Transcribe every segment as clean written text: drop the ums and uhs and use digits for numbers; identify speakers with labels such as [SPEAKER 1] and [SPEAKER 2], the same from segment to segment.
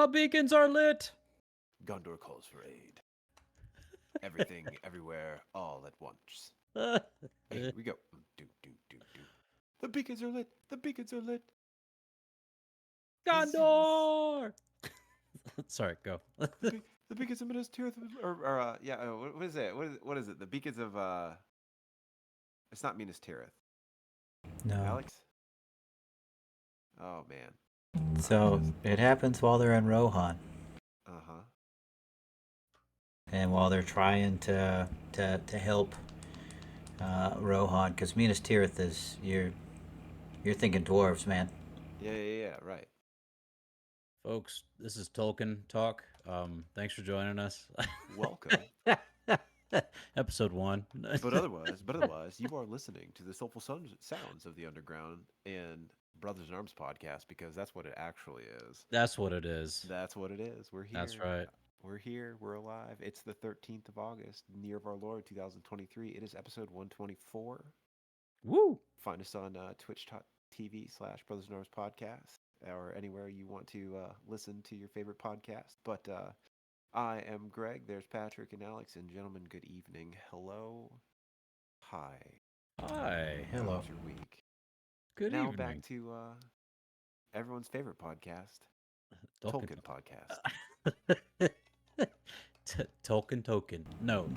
[SPEAKER 1] The beacons are lit.
[SPEAKER 2] Gondor calls for aid. Everything, everywhere, all at once. Here we go. Do, do, do, do. The beacons are lit. The beacons are lit.
[SPEAKER 1] Gondor. Sorry, go.
[SPEAKER 2] The beacons of Minas Tirith, what is it? What is it? The beacons of it's not Minas Tirith.
[SPEAKER 3] No.
[SPEAKER 2] Alex? Oh man.
[SPEAKER 3] So it happens while they're in Rohan,
[SPEAKER 2] Uh-huh.
[SPEAKER 3] and while they're trying to help Rohan, because Minas Tirith is you're thinking dwarves, man.
[SPEAKER 2] Yeah, right.
[SPEAKER 1] Folks, this is Tolkien Talk. Thanks for joining us.
[SPEAKER 2] Welcome.
[SPEAKER 1] Episode 1.
[SPEAKER 2] But otherwise, you are listening to the soulful sounds of the underground and Brothers in Arms podcast because that's what it actually is.
[SPEAKER 1] That's what it is.
[SPEAKER 2] That's what it is. We're here.
[SPEAKER 1] That's right.
[SPEAKER 2] We're here. We're alive. It's the 13th of August, in the year of our Lord, 2023. It is episode 124.
[SPEAKER 1] Woo!
[SPEAKER 2] Find us on twitch.tv/Brothers in Arms podcast or anywhere you want to listen to your favorite podcast. But I am Greg. There's Patrick and Alex. And gentlemen, good evening. Hello. Hi.
[SPEAKER 1] Hi.
[SPEAKER 2] How
[SPEAKER 3] Hello.
[SPEAKER 2] was your week?
[SPEAKER 1] Good
[SPEAKER 2] Now
[SPEAKER 1] evening.
[SPEAKER 2] back to everyone's favorite podcast, Tolkien podcast.
[SPEAKER 1] Tolkien. No.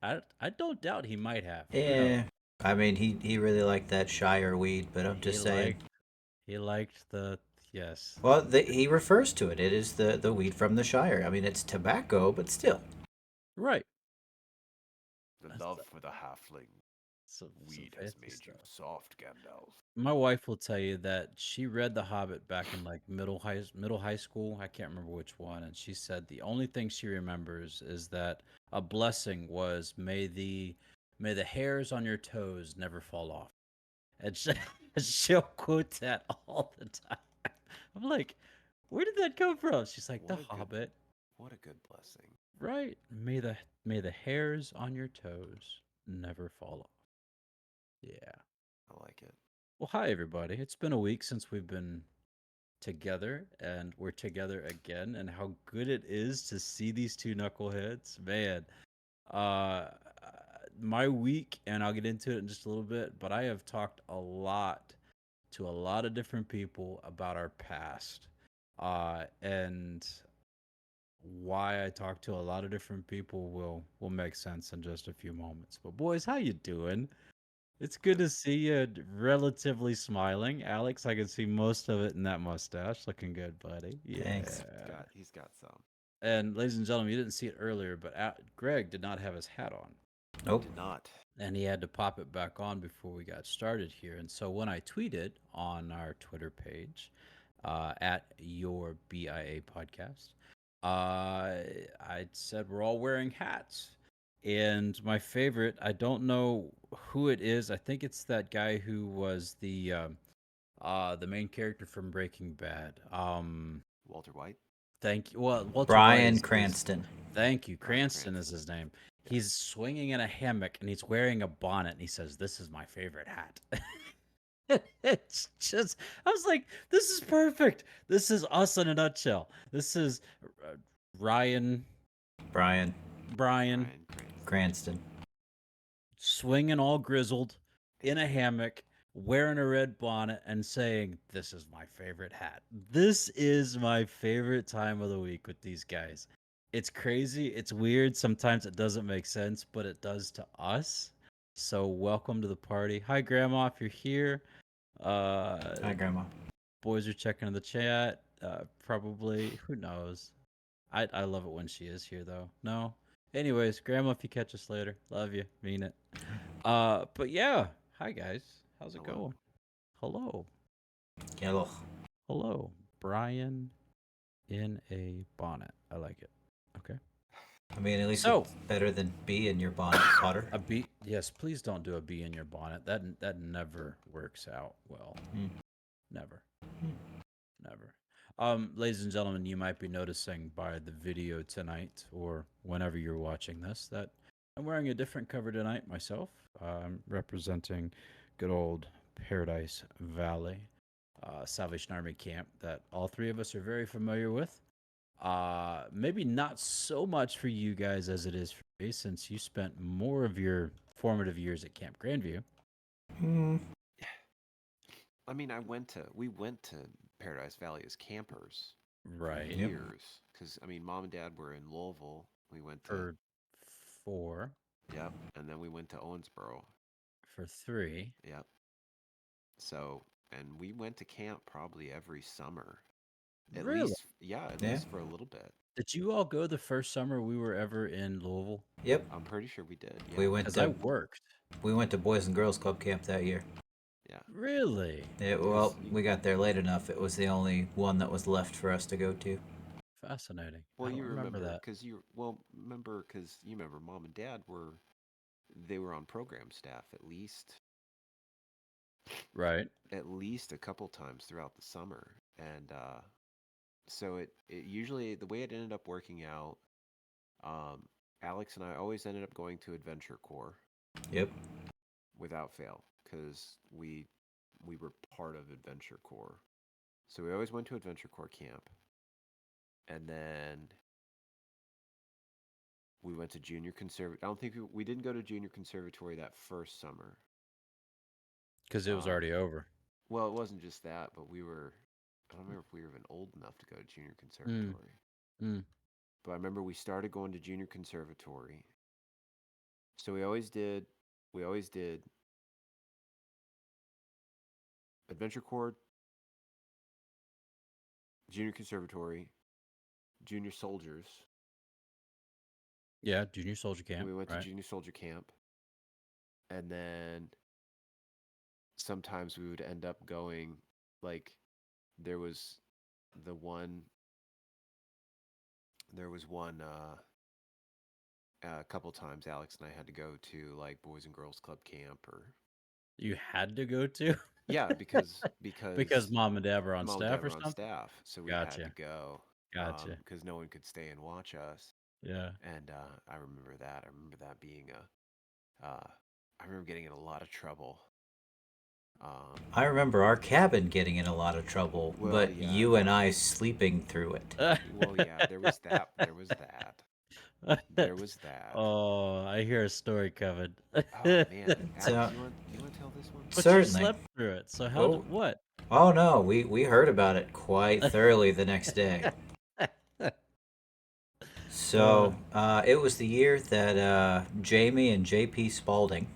[SPEAKER 1] I don't doubt he might have.
[SPEAKER 3] Yeah. I mean, he really liked that Shire weed, but I'm just saying.
[SPEAKER 1] He liked the yes.
[SPEAKER 3] Well, he refers to it. It is the weed from the Shire. I mean, it's tobacco, but still.
[SPEAKER 1] Right.
[SPEAKER 2] The love for the halfling. Weed has made you soft, Gandalf.
[SPEAKER 1] My wife will tell you that she read The Hobbit back in like middle high school. I can't remember which one, and she said the only thing she remembers is that a blessing was may the hairs on your toes never fall off, and she'll quote that all the time. I'm like, where did that come from? She's like, The Hobbit.
[SPEAKER 2] What a good blessing.
[SPEAKER 1] Right. May the hairs on your toes never fall off. Yeah.
[SPEAKER 2] I like it.
[SPEAKER 1] Well, hi everybody. It's been a week since we've been together, and we're together again. And how good it is to see these two knuckleheads, man. Uh, my week, and I'll get into it in just a little bit. But I have talked a lot to a lot of different people about our past, and why I talk to a lot of different people will make sense in just a few moments. But boys, how you doing? It's good to see you relatively smiling. Alex, I can see most of it in that mustache. Looking good, buddy. Yeah.
[SPEAKER 3] Thanks.
[SPEAKER 2] He's got some.
[SPEAKER 1] And ladies and gentlemen, you didn't see it earlier, but Greg did not have his hat on.
[SPEAKER 3] Nope.
[SPEAKER 2] Did not.
[SPEAKER 1] And he had to pop it back on before we got started here. And so when I tweeted on our Twitter page at your BIA podcast, I said we're all wearing hats. And my favorite, I don't know who it is. I think it's that guy who was the main character from Breaking Bad.
[SPEAKER 2] Walter White.
[SPEAKER 1] Thank you. Well, Walter
[SPEAKER 3] Bryan
[SPEAKER 1] White
[SPEAKER 3] Cranston.
[SPEAKER 1] Thank you. Cranston is his name. He's swinging in a hammock and he's wearing a bonnet and he says, "This is my favorite hat." It's just, I was like, this is perfect. This is us in a nutshell. This is Bryan
[SPEAKER 3] Cranston.
[SPEAKER 1] swinging all grizzled in a hammock, wearing a red bonnet, and saying, "This is my favorite hat." This is my favorite time of the week with these guys. It's crazy. It's weird. Sometimes it doesn't make sense, but it does to us. So welcome to the party. Hi, Grandma, if you're here.
[SPEAKER 3] Hi, Grandma.
[SPEAKER 1] Boys are checking in the chat. Probably. Who knows? I love it when she is here, though. No? Anyways, Grandma, if you catch us later, love you. Mean it. But yeah. Hi, guys. How's it going? Hello. Hello. Bryan in a bonnet. I like it. Okay.
[SPEAKER 3] I mean, at least it's better than bee in your bonnet, Potter.
[SPEAKER 1] A bee? Yes, please don't do a bee in your bonnet. That never works out well. Never. Ladies and gentlemen, you might be noticing by the video tonight or whenever you're watching this that I'm wearing a different cover tonight myself. I'm representing good old Paradise Valley. Salvation Army camp that all three of us are very familiar with. Maybe not so much for you guys as it is for me, since you spent more of your formative years at Camp Grandview.
[SPEAKER 3] Mm,
[SPEAKER 2] I mean, we went to Paradise Valley as campers for
[SPEAKER 1] Right.
[SPEAKER 3] yep.
[SPEAKER 2] years. Because, I mean, mom and dad were in Louisville. We went to,
[SPEAKER 1] For 4,
[SPEAKER 2] yep. And then we went to Owensboro.
[SPEAKER 1] for 3.
[SPEAKER 2] Yep. So, and we went to camp probably every summer. At
[SPEAKER 1] Really?
[SPEAKER 2] least, yeah, at
[SPEAKER 3] Yeah.
[SPEAKER 2] least for a little bit.
[SPEAKER 1] Did you all go the first summer we were ever in Louisville?
[SPEAKER 3] Yep.
[SPEAKER 2] I'm pretty sure we did.
[SPEAKER 3] We
[SPEAKER 2] Yeah.
[SPEAKER 3] went
[SPEAKER 1] Because I
[SPEAKER 3] to
[SPEAKER 1] worked.
[SPEAKER 3] Boys and Girls Club camp that year.
[SPEAKER 2] Yeah.
[SPEAKER 1] Really?
[SPEAKER 3] Well, we got there late enough. It was the only one that was left for us to go to.
[SPEAKER 1] Fascinating. I
[SPEAKER 2] Well,
[SPEAKER 1] don't
[SPEAKER 2] you
[SPEAKER 1] remember
[SPEAKER 2] remember
[SPEAKER 1] that.
[SPEAKER 2] because you remember mom and dad they were on program staff
[SPEAKER 1] Right.
[SPEAKER 2] at least a couple times throughout the summer, and so it usually the way it ended up working out, um, Alex and I always ended up going to Adventure Corps
[SPEAKER 3] Yep.
[SPEAKER 2] without fail because we were part of Adventure Corps, so we always went to Adventure Corps camp, and then we went to junior conserv. I don't think we didn't go to junior conservatory that first summer.
[SPEAKER 1] Because it was
[SPEAKER 2] Um,
[SPEAKER 1] already over.
[SPEAKER 2] well, it wasn't just that, but we were. I don't remember if we were even old enough to go to junior
[SPEAKER 1] Mm,
[SPEAKER 2] conservatory.
[SPEAKER 1] mm.
[SPEAKER 2] But I remember we started going to junior conservatory. So we always did. We always did Adventure Corps, junior conservatory, junior soldiers.
[SPEAKER 1] Yeah, junior soldier camp.
[SPEAKER 2] We went to
[SPEAKER 1] Right.
[SPEAKER 2] junior soldier camp, and then sometimes we would end up going like there was the one there was one a couple times Alex and I had to go to like Boys and Girls Club camp or
[SPEAKER 1] You had to go to?
[SPEAKER 2] yeah because
[SPEAKER 1] Because mom and dad were on
[SPEAKER 2] mom and
[SPEAKER 1] staff
[SPEAKER 2] dad
[SPEAKER 1] or
[SPEAKER 2] were on
[SPEAKER 1] something?
[SPEAKER 2] staff, so we had to
[SPEAKER 1] Gotcha.
[SPEAKER 2] go
[SPEAKER 1] Gotcha.
[SPEAKER 2] because no one could stay and watch us.
[SPEAKER 1] Yeah.
[SPEAKER 2] And I remember that. I remember that being I remember getting in a lot of trouble.
[SPEAKER 3] I remember our cabin getting in a lot of trouble,
[SPEAKER 2] Well,
[SPEAKER 3] but
[SPEAKER 2] yeah,
[SPEAKER 3] you and I sleeping through it.
[SPEAKER 2] well, yeah. There was that. There was that. There was that.
[SPEAKER 1] Oh, I hear a story coming.
[SPEAKER 2] Oh man, Alex,
[SPEAKER 3] So
[SPEAKER 2] you want to tell this one?
[SPEAKER 1] But you
[SPEAKER 3] certainly.
[SPEAKER 1] slept through it, so how
[SPEAKER 3] Oh,
[SPEAKER 1] did what?
[SPEAKER 3] oh no, we heard about it quite thoroughly the next day. So it was the year that Jamie and JP Spalding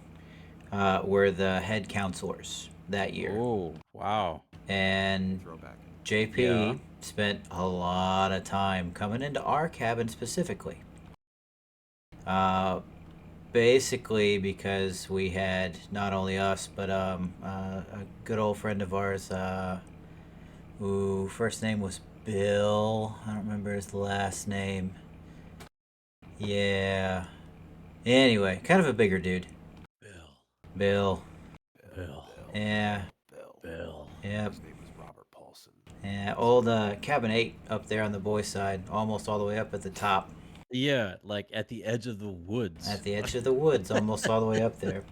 [SPEAKER 3] were the head counselors that year,
[SPEAKER 1] Oh, wow.
[SPEAKER 3] and
[SPEAKER 2] Throwback.
[SPEAKER 3] JP
[SPEAKER 1] Yeah.
[SPEAKER 3] spent a lot of time coming into our cabin specifically. Uh, Basically because we had not only us but a good old friend of ours who first name was Bill. I don't remember his last name. Yeah. Anyway, kind of a bigger dude.
[SPEAKER 1] Bill.
[SPEAKER 3] Bill.
[SPEAKER 1] Bill.
[SPEAKER 3] Yeah.
[SPEAKER 2] Bill.
[SPEAKER 1] Bill.
[SPEAKER 3] Yep.
[SPEAKER 2] His name was Robert Paulson.
[SPEAKER 3] Yeah. Old cabin 8 up there on the boys' side, almost all the way up at the top,
[SPEAKER 1] Yeah, like at the edge of the woods.
[SPEAKER 3] at the edge of the woods, almost all the way up there.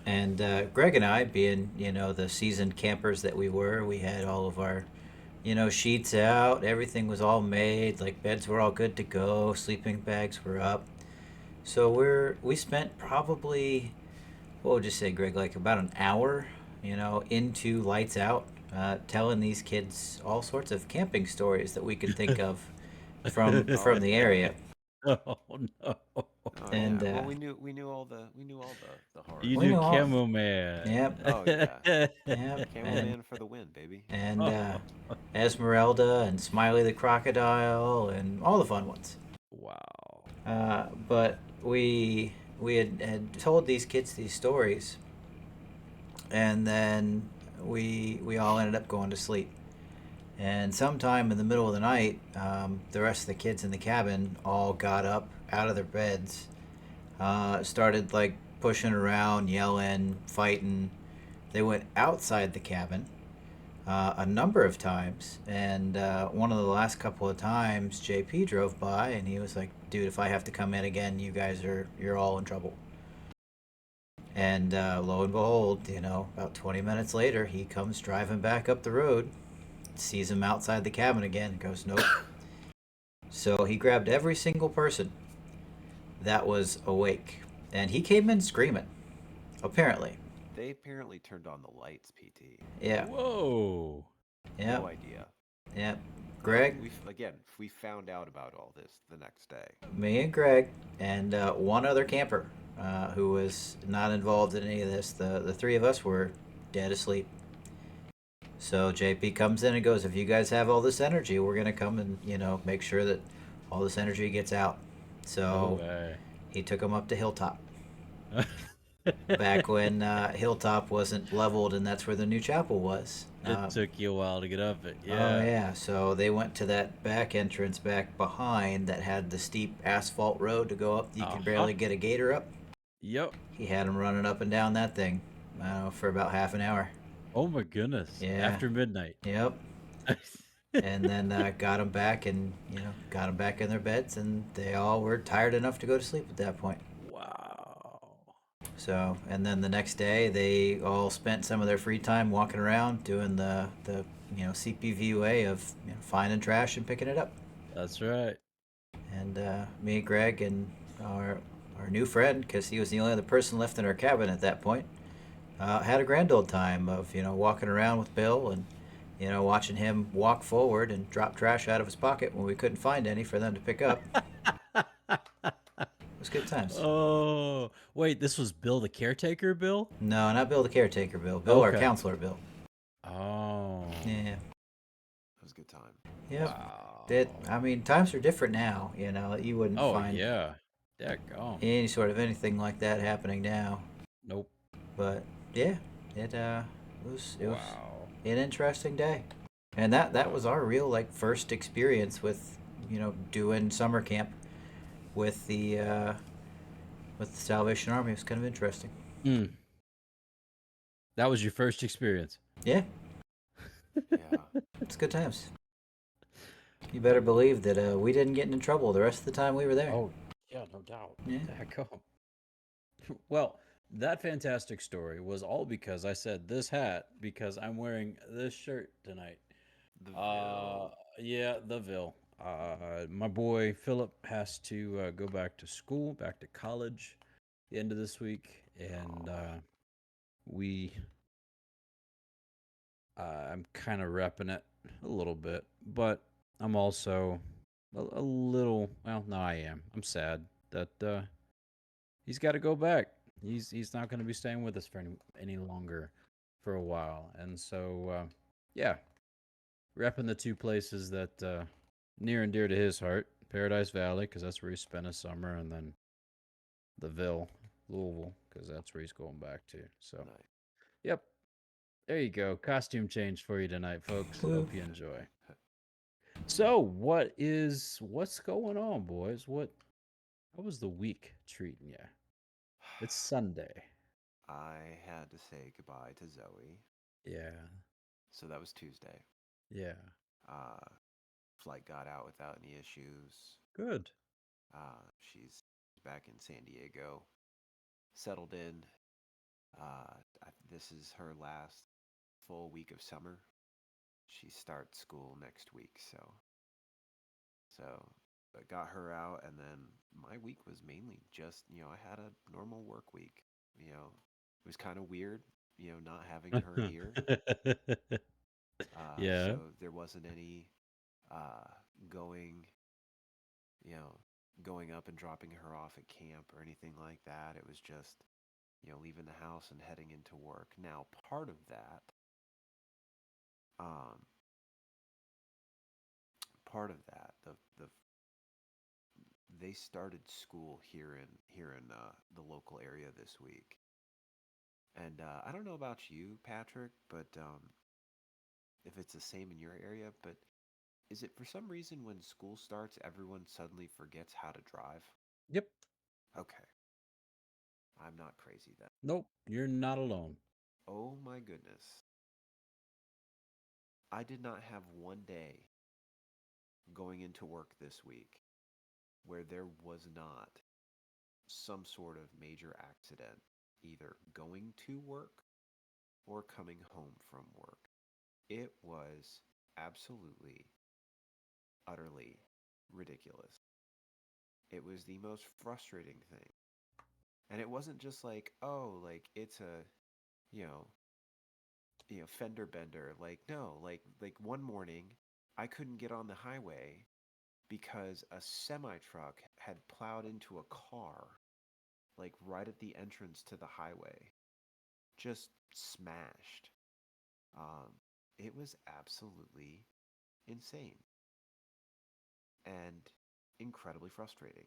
[SPEAKER 3] And Greg and I, being the seasoned campers that we were, we had all of our sheets out. Everything was all made. Like beds were all good to go. Sleeping bags were up. So we spent probably, what would you say, Greg? Like about an hour, into lights out, telling these kids all sorts of camping stories that we could think of from the area.
[SPEAKER 1] Oh no.
[SPEAKER 2] Oh
[SPEAKER 3] And
[SPEAKER 2] yeah. Well, we knew all the horror
[SPEAKER 1] You
[SPEAKER 3] We
[SPEAKER 1] do
[SPEAKER 3] knew all.
[SPEAKER 2] stories.
[SPEAKER 1] Camo Man.
[SPEAKER 3] Yep.
[SPEAKER 2] Oh yeah.
[SPEAKER 3] Yep.
[SPEAKER 2] Camo Man for the win, baby.
[SPEAKER 3] And
[SPEAKER 1] Oh,
[SPEAKER 3] Esmeralda and Smiley the crocodile and all the fun ones.
[SPEAKER 1] wow.
[SPEAKER 3] But we had told these kids these stories, and then we all ended up going to sleep. And sometime in the middle of the night, the rest of the kids in the cabin all got up out of their beds, started like pushing around, yelling, fighting. They went outside the cabin a number of times, and one of the last couple of times, JP drove by, and he was like, "Dude, if I have to come in again, you're all in trouble." And lo and behold, about 20 minutes later, he comes driving back up the road, sees him outside the cabin again, and goes, nope. So he grabbed every single person that was awake. And he came in screaming, apparently.
[SPEAKER 2] They apparently turned on the lights, PT.
[SPEAKER 3] Yeah.
[SPEAKER 1] Whoa.
[SPEAKER 3] Yeah.
[SPEAKER 2] No idea.
[SPEAKER 3] Yeah.
[SPEAKER 2] Now,
[SPEAKER 3] Greg,
[SPEAKER 2] we found out about all this the next day.
[SPEAKER 3] me and Greg, and one other camper who was not involved in any of this. The three of us were dead asleep. So JP comes in and goes, if you guys have all this energy, we're going to come and, make sure that all this energy gets out.
[SPEAKER 1] No
[SPEAKER 3] So
[SPEAKER 1] way.
[SPEAKER 3] he took them up to Hilltop. Back when Hilltop wasn't leveled, and that's where the new chapel was.
[SPEAKER 1] It took you a while to get up it.
[SPEAKER 3] Oh,
[SPEAKER 1] Yeah.
[SPEAKER 3] yeah. So they went to that back entrance back behind that had the steep asphalt road to go up. You could barely get a gator up.
[SPEAKER 1] Yep.
[SPEAKER 3] He had them running up and down that thing for about half an hour.
[SPEAKER 1] Oh my goodness.
[SPEAKER 3] Yeah.
[SPEAKER 1] After midnight.
[SPEAKER 3] Yep. And then got them back and, got them back in their beds, and they all were tired enough to go to sleep at that point.
[SPEAKER 1] Wow.
[SPEAKER 3] So, and then the next day, they all spent some of their free time walking around doing the CPV way of finding trash and picking it up.
[SPEAKER 1] That's right.
[SPEAKER 3] And me and Greg and our new friend, because he was the only other person left in our cabin at that point, had a grand old time of walking around with Bill and watching him walk forward and drop trash out of his pocket when we couldn't find any for them to pick up. It was good times.
[SPEAKER 1] Oh, wait, this was Bill the caretaker, Bill?
[SPEAKER 3] No, not Bill the caretaker, Bill. Bill, our
[SPEAKER 1] Okay.
[SPEAKER 3] counselor, Bill.
[SPEAKER 1] Oh.
[SPEAKER 3] Yeah.
[SPEAKER 2] That was a good time.
[SPEAKER 3] Yep.
[SPEAKER 1] Wow.
[SPEAKER 3] Times are different now. You wouldn't
[SPEAKER 1] Oh,
[SPEAKER 3] find
[SPEAKER 1] yeah. Daggone.
[SPEAKER 3] any sort of anything like that happening now.
[SPEAKER 1] Nope.
[SPEAKER 3] But yeah, it was
[SPEAKER 1] Wow.
[SPEAKER 3] an interesting day, and that was our real first experience with doing summer camp with the Salvation Army. It was kind of interesting.
[SPEAKER 1] Mm. That was your first experience.
[SPEAKER 3] Yeah,
[SPEAKER 2] Yeah.
[SPEAKER 3] it's good times. You better believe that we didn't get in trouble the rest of the time we were there.
[SPEAKER 1] Oh, yeah, no doubt.
[SPEAKER 3] Yeah.
[SPEAKER 1] Daggone. Well, that fantastic story was all because I said this hat because I'm wearing this shirt tonight.
[SPEAKER 2] The Ville.
[SPEAKER 1] Yeah, the Ville. My boy Philip has to go back to school, back to college, the end of this week, and we. I'm kind of repping it a little bit, but I'm also a little. Well, no, I am. I'm sad that he's got to go back. He's not going to be staying with us for any longer for a while, and so yeah, repping the two places that near and dear to his heart: Paradise Valley, because that's where he spent his summer, and then the Ville, Louisville, because that's where he's going back to. So,
[SPEAKER 2] Nice.
[SPEAKER 1] yep, there you go. Costume change for you tonight, folks. Hope you enjoy. So, what's going on, boys? How was the week treating you? It's Sunday.
[SPEAKER 2] I had to say goodbye to Zoe.
[SPEAKER 1] Yeah.
[SPEAKER 2] So that was Tuesday.
[SPEAKER 1] Yeah.
[SPEAKER 2] Flight got out without any issues.
[SPEAKER 1] Good.
[SPEAKER 2] She's back in San Diego, settled in. This is her last full week of summer. She starts school next week, so I got her out, and then my week was mainly just I had a normal work week. It was kind of weird, not having her here.
[SPEAKER 1] Yeah.
[SPEAKER 2] So there wasn't any going, going up and dropping her off at camp or anything like that. It was just, leaving the house and heading into work. Now, part of that, um, the they started school here in the local area this week, and I don't know about you, Patrick, but if it's the same in your area, but is it for some reason when school starts, everyone suddenly forgets how to drive?
[SPEAKER 1] Yep.
[SPEAKER 2] Okay. I'm not crazy then.
[SPEAKER 1] Nope. You're not alone.
[SPEAKER 2] Oh my goodness. I did not have one day going into work this week where there was not some sort of major accident either going to work or coming home from work. It was absolutely, utterly ridiculous. It was the most frustrating thing. And it wasn't just like, oh, like it's a, you know, fender bender. Like no, like one morning I couldn't get on the highway because a semi truck had plowed into a car like right at the entrance to the highway. Just smashed. Um, it was absolutely insane and incredibly frustrating.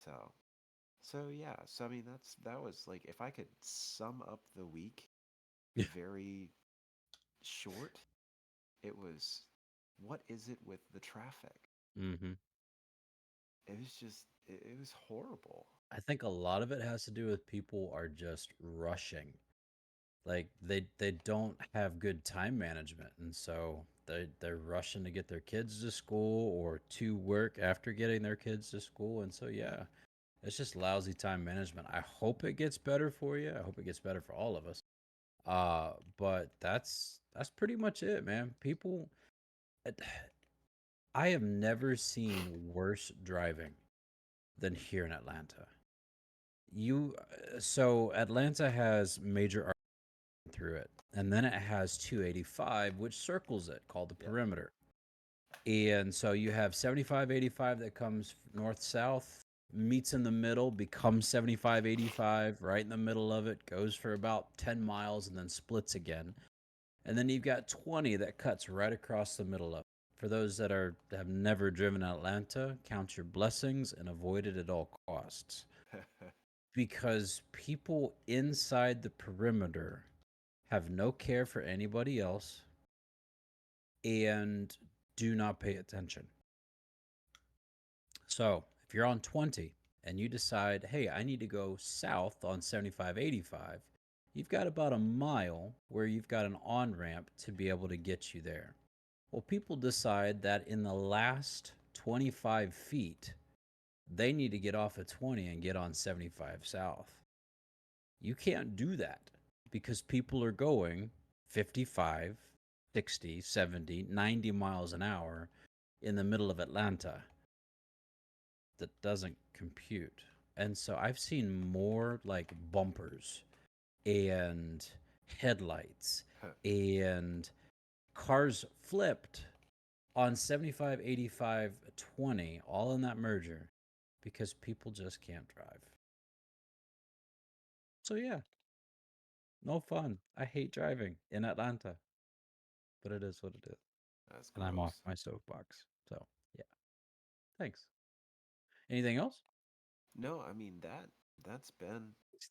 [SPEAKER 2] So, so yeah. So I mean, that was like if I could sum up the week
[SPEAKER 1] Yeah.
[SPEAKER 2] very short, it was what is it with the traffic?
[SPEAKER 1] Mm-hmm.
[SPEAKER 2] It was just it was horrible.
[SPEAKER 1] I think a lot of it has to do with people are just rushing. Like they don't have good time management, and so they're rushing to get their kids to school or to work after getting their kids to school, and so yeah, it's just lousy time management. I hope it gets better for you. I hope it gets better for all of us. But that's pretty much it, man. People, I have never seen worse driving than here in Atlanta. So Atlanta has major arteries through it, and then it has 285, which circles it, called the
[SPEAKER 2] Yep.
[SPEAKER 1] perimeter. And so you have 7585 that comes north south, meets in the middle, becomes 7585, right in the middle of it, goes for about 10 miles, and then splits again. And then you've got 20 that cuts right across the middle of it. For those that have never driven Atlanta, count your blessings and avoid it at all costs. Because people inside the perimeter have no care for anybody else and do not pay attention. So if you're on 20 and you decide, hey, I need to go south on 7585, you've got about a mile where you've got an on ramp to be able to get you there. Well, people decide that in the last 25 feet, they need to get off at 20 and get on 75 south. You can't do that because people are going 55, 60, 70, 90 miles an hour in the middle of Atlanta. That doesn't compute. And so I've seen more like bumpers and headlights and cars flipped on 75, 85, 20, all in that merger because people just can't drive. So yeah, no fun. I hate driving in Atlanta, but it is what it is.
[SPEAKER 2] That's
[SPEAKER 1] And I'm off
[SPEAKER 2] gross.
[SPEAKER 1] my soapbox. So yeah, thanks. Anything else?
[SPEAKER 2] No, I mean that's been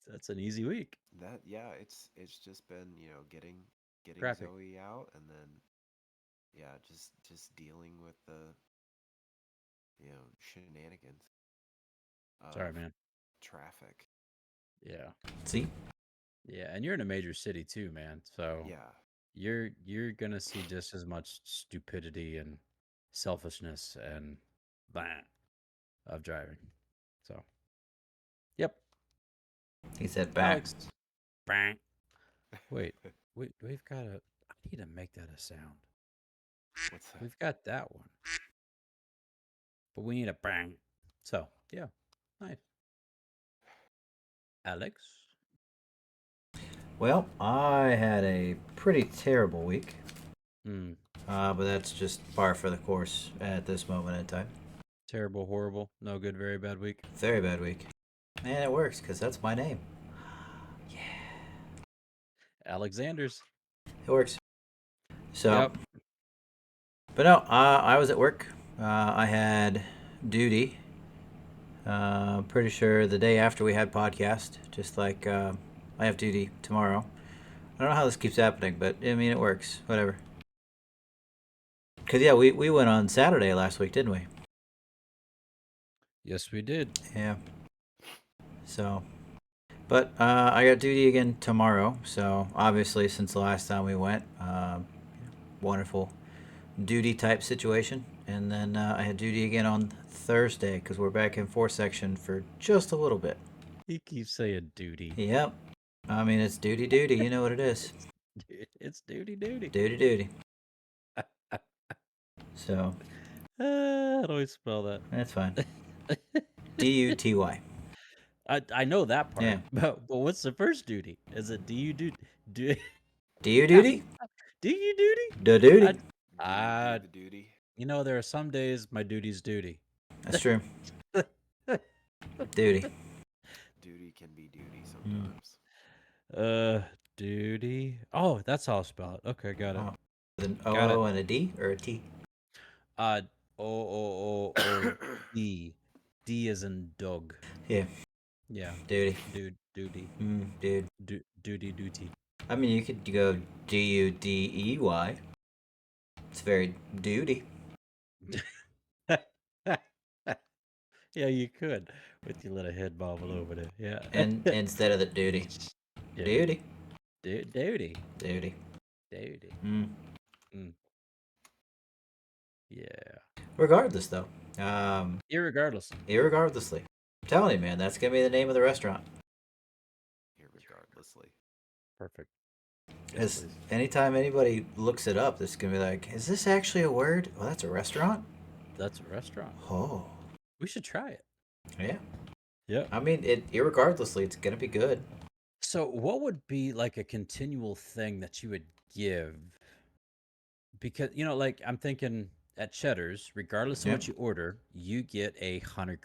[SPEAKER 1] That's an easy week.
[SPEAKER 2] that yeah, it's just been, getting
[SPEAKER 1] Traffic.
[SPEAKER 2] Zoe out and then yeah, just dealing with the, shenanigans
[SPEAKER 1] Sorry,
[SPEAKER 2] of
[SPEAKER 1] man.
[SPEAKER 2] traffic.
[SPEAKER 1] Yeah.
[SPEAKER 3] See?
[SPEAKER 1] Yeah, and you're in a major city too, man. So
[SPEAKER 2] Yeah.
[SPEAKER 1] you're gonna see just as much stupidity and selfishness and blah of driving. So yep.
[SPEAKER 3] He said back.
[SPEAKER 1] Alex. Bang. Wait, we've got a I need to make that a sound.
[SPEAKER 2] What's that?
[SPEAKER 1] We've got that one. But we need a bang. So yeah. Nice. Alex.
[SPEAKER 3] Well, I had a pretty terrible week,
[SPEAKER 1] Hmm.
[SPEAKER 3] but that's just par for the course at this moment in time.
[SPEAKER 1] Terrible, horrible, no good, very bad week.
[SPEAKER 3] Very bad week. And it works because that's my name.
[SPEAKER 1] Alexander's.
[SPEAKER 3] It works. So,
[SPEAKER 1] Yep.
[SPEAKER 3] but no, I was at work. I had duty. Pretty sure the day after we had podcast, just like I have duty tomorrow. I don't know how this keeps happening, but I mean, it works. Whatever. Because, yeah, we went on Saturday last week, didn't we?
[SPEAKER 1] Yes, we did.
[SPEAKER 3] Yeah. So, but I got duty again tomorrow. So, obviously, since the last time we went, wonderful duty type situation. And then I had duty again on Thursday because we're back in 4 section for just a little bit.
[SPEAKER 1] He keeps saying duty.
[SPEAKER 3] Yep. I mean, it's duty duty. You know what it is.
[SPEAKER 1] It's duty duty.
[SPEAKER 3] Duty duty. So
[SPEAKER 1] How do I spell that?
[SPEAKER 3] that's fine. D-U-T-Y.
[SPEAKER 1] I know that part,
[SPEAKER 3] Yeah.
[SPEAKER 1] but what's the first duty? Is it do you do do
[SPEAKER 3] Do you duty?
[SPEAKER 1] do you duty?
[SPEAKER 3] Da duty.
[SPEAKER 1] I
[SPEAKER 2] the duty.
[SPEAKER 1] you know there are some days my duty's duty.
[SPEAKER 3] That's true. Duty.
[SPEAKER 2] Duty can be duty
[SPEAKER 3] Hmm.
[SPEAKER 2] sometimes.
[SPEAKER 1] Duty. Oh, that's how I spell it. Okay, got it.
[SPEAKER 3] Oh. With an
[SPEAKER 1] Got
[SPEAKER 3] O
[SPEAKER 1] it.
[SPEAKER 3] and a D or a T?
[SPEAKER 1] D. D is in dog.
[SPEAKER 3] Yeah.
[SPEAKER 1] Yeah.
[SPEAKER 3] Duty.
[SPEAKER 1] Duty.
[SPEAKER 3] Dude.
[SPEAKER 1] Duty.
[SPEAKER 3] I mean, you could go D-U-D-E-Y. It's very duty.
[SPEAKER 1] Yeah, you could with your little head bobble over there. Yeah.
[SPEAKER 3] And instead of the duty.
[SPEAKER 1] Yeah.
[SPEAKER 3] Duty.
[SPEAKER 1] Duty.
[SPEAKER 3] Duty.
[SPEAKER 1] Duty.
[SPEAKER 3] Mm.
[SPEAKER 1] Yeah.
[SPEAKER 3] Regardless, though.
[SPEAKER 1] Irregardless.
[SPEAKER 3] Irregardlessly. I'm telling you, man, that's going to be the name of the restaurant.
[SPEAKER 2] Irregardlessly.
[SPEAKER 1] Perfect.
[SPEAKER 3] Because
[SPEAKER 1] please.
[SPEAKER 3] anytime anybody looks it up, it's going to be like, is this actually a word? Well, that's a restaurant?
[SPEAKER 1] That's a restaurant.
[SPEAKER 3] Oh.
[SPEAKER 1] We should try it.
[SPEAKER 3] Yeah.
[SPEAKER 1] Yeah.
[SPEAKER 3] I mean, irregardlessly, it's going to be good.
[SPEAKER 1] So, what would be like a continual thing that you would give? Because, like I'm thinking at Cheddar's, regardless of
[SPEAKER 3] Yep.
[SPEAKER 1] what you order, you get a honey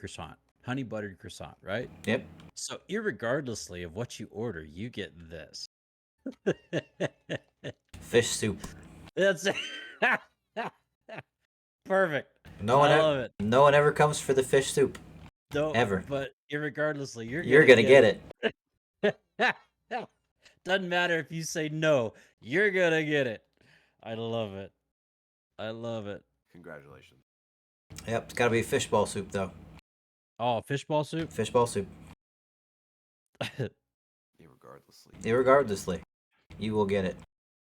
[SPEAKER 1] buttered croissant, right?
[SPEAKER 3] Yep.
[SPEAKER 1] So, irregardlessly of what you order, you get this.
[SPEAKER 3] Fish soup.
[SPEAKER 1] That's perfect.
[SPEAKER 3] No one
[SPEAKER 1] I love it.
[SPEAKER 3] No one ever comes for the fish soup.
[SPEAKER 1] No,
[SPEAKER 3] Ever.
[SPEAKER 1] But irregardlessly,
[SPEAKER 3] You're gonna get it.
[SPEAKER 1] Doesn't matter if you say no, you're gonna get it. I love it. I love it.
[SPEAKER 2] Congratulations.
[SPEAKER 3] Yep, it's gotta be fishball soup though.
[SPEAKER 1] Oh, fishball soup?
[SPEAKER 3] Fishball soup.
[SPEAKER 2] Irregardlessly.
[SPEAKER 3] You will get it.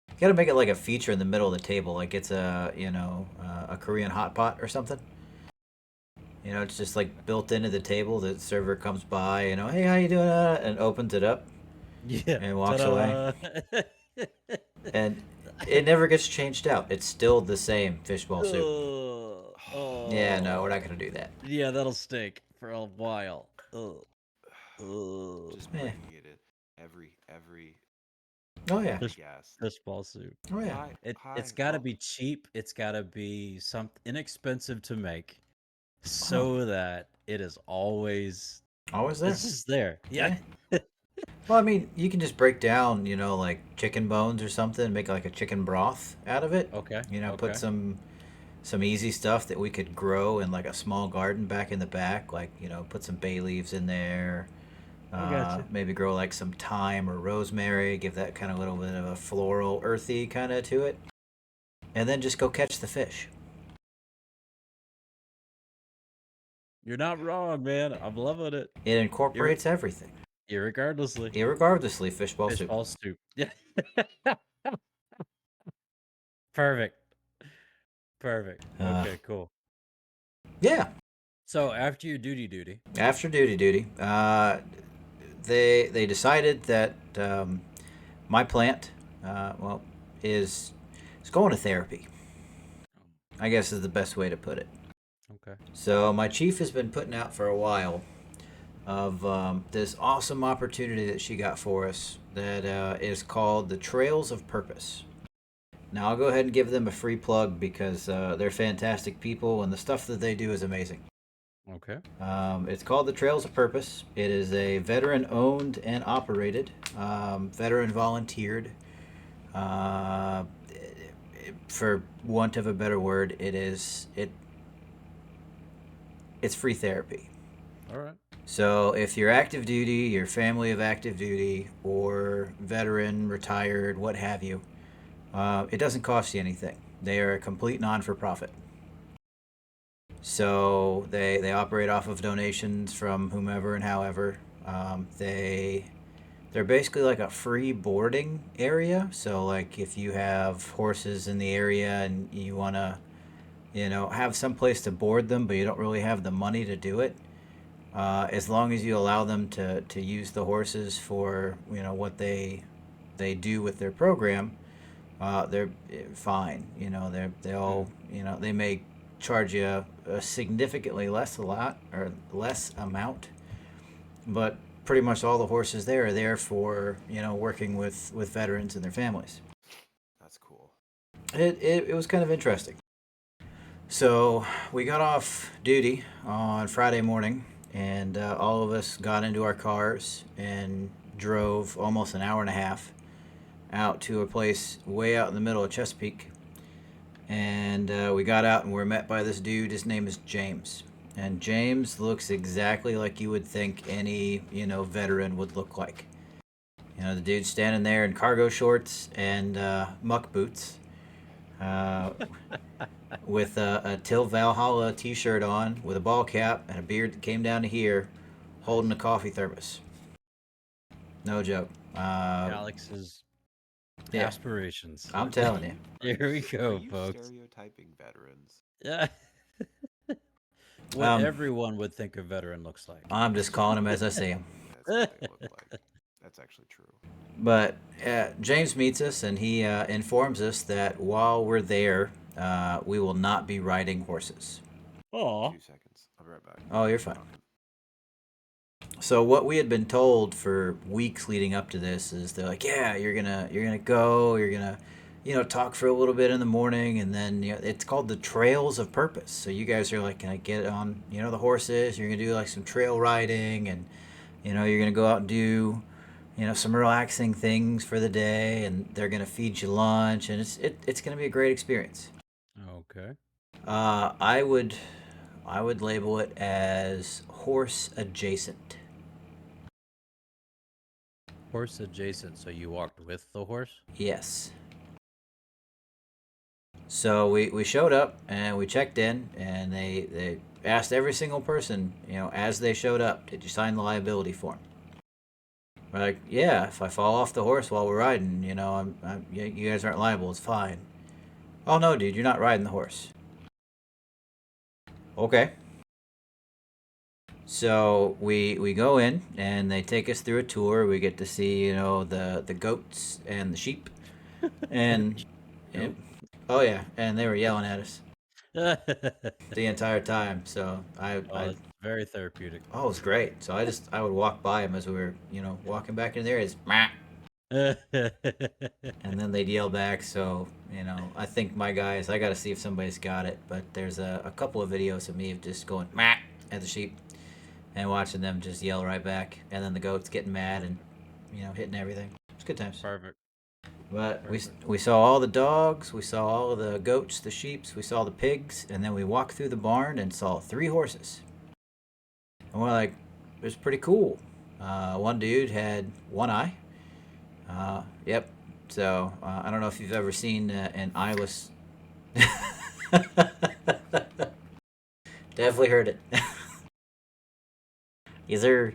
[SPEAKER 3] You gotta make it like a feature in the middle of the table, like it's a Korean hot pot or something. It's just like built into the table. The server comes by, hey, how you doing? And opens it up.
[SPEAKER 1] Yeah.
[SPEAKER 3] And walks away. And it never gets changed out. It's still the same fishball soup.
[SPEAKER 1] Oh.
[SPEAKER 3] Yeah, no, we're not gonna do that.
[SPEAKER 1] Yeah, that'll stink for a while.
[SPEAKER 2] Just bringing it in every
[SPEAKER 3] Oh yeah.
[SPEAKER 2] gas.
[SPEAKER 1] Fishball soup.
[SPEAKER 3] Oh yeah.
[SPEAKER 1] It's got to be cheap. It's got to be something inexpensive to make, so that it is always
[SPEAKER 3] there.
[SPEAKER 1] It's just there. Yeah.
[SPEAKER 3] Well, I mean, you can just break down, like chicken bones or something, make like a chicken broth out of it.
[SPEAKER 1] Okay.
[SPEAKER 3] Put some easy stuff that we could grow in like a small garden back in the back, like put some bay leaves in there. Maybe grow like some thyme or rosemary, give that kind of little bit of a floral, earthy kind of to it, and then just go catch the fish.
[SPEAKER 1] You're not wrong, man. I'm loving it.
[SPEAKER 3] It incorporates everything.
[SPEAKER 1] Irregardlessly,
[SPEAKER 3] Fishball
[SPEAKER 1] soup. Yeah. Perfect. Okay, cool.
[SPEAKER 3] Yeah.
[SPEAKER 1] So after your duty.
[SPEAKER 3] After duty, they decided that my plant, is going to therapy. I guess is the best way to put it.
[SPEAKER 1] Okay.
[SPEAKER 3] So my chief has been putting out for a while of this awesome opportunity that she got for us that is called the Trails of Purpose. Now I'll go ahead and give them a free plug because they're fantastic people and the stuff that they do is amazing.
[SPEAKER 1] Okay.
[SPEAKER 3] It's called the Trails of Purpose. It is a veteran-owned and operated, veteran-volunteered. For want of a better word, it's free therapy.
[SPEAKER 1] All right.
[SPEAKER 3] So if you're active duty, your family of active duty, or veteran, retired, what have you, it doesn't cost you anything. They are a complete non-for-profit. So they operate off of donations from whomever and however. They're basically like a free boarding area. So like if you have horses in the area and you want to, have some place to board them, but you don't really have the money to do it, as long as you allow them to use the horses for what they do with their program, they're fine. They'll they may charge you a significantly less amount, but pretty much all the horses there are there for working with veterans and their families.
[SPEAKER 2] That's cool.
[SPEAKER 3] It was kind of interesting. So we got off duty on Friday morning, and all of us got into our cars and drove almost an hour and a half out to a place way out in the middle of Chesapeake. And we got out and we were met by this dude. His name is James. And James looks exactly like you would think any, veteran would look like. The dude's standing there in cargo shorts and muck boots with a Till Valhalla t-shirt on with a ball cap and a beard that came down to here, holding a coffee thermos. No joke.
[SPEAKER 1] Alex's aspirations.
[SPEAKER 3] I'm telling you.
[SPEAKER 1] Here we go,
[SPEAKER 2] Are you
[SPEAKER 1] folks.
[SPEAKER 2] stereotyping veterans?
[SPEAKER 1] Yeah. What everyone would think a veteran looks like.
[SPEAKER 3] I'm just calling them as I see them.
[SPEAKER 2] That's what they look like. That's actually true.
[SPEAKER 3] But James meets us, and he informs us that while we're there, we will not be riding horses.
[SPEAKER 1] Aw.
[SPEAKER 2] 2 seconds. I'll be right back.
[SPEAKER 3] Oh, you're fine. So what we had been told for weeks leading up to this is they're like, yeah, you're gonna go, you're gonna talk for a little bit in the morning, and then it's called the Trails of Purpose. So you guys are like gonna get on the horses, you're gonna do like some trail riding, and you're gonna go out and do some relaxing things for the day, and they're gonna feed you lunch, and it's gonna be a great experience.
[SPEAKER 1] Okay.
[SPEAKER 3] I would label it as horse adjacent.
[SPEAKER 1] Horse adjacent. So you walked with the horse?
[SPEAKER 3] Yes. So we showed up and we checked in, and they asked every single person, as they showed up, did you sign the liability form? We're like, yeah, if I fall off the horse while we're riding, you guys aren't liable, it's fine. Oh no, dude, you're not riding the horse. Okay. So we go in and they take us through a tour. We get to see the goats and the sheep, and oh yeah, and they were yelling at us the entire time. So
[SPEAKER 1] it's very therapeutic.
[SPEAKER 3] Oh, it was great. So I would walk by them as we were walking back in there. It's Mah! And then they'd yell back. So I think my guys, I got to see if somebody's got it. But there's a couple of videos of me of just going Mah! At the sheep. And watching them just yell right back, and then the goats getting mad and hitting everything. It's good times.
[SPEAKER 1] Perfect.
[SPEAKER 3] But we saw all the dogs, we saw all of the goats, the sheeps, we saw the pigs, and then we walked through the barn and saw 3 horses. And we're like, it was pretty cool. One dude had one eye. Yep. So I don't know if you've ever seen an eyeless. Definitely heard it. Either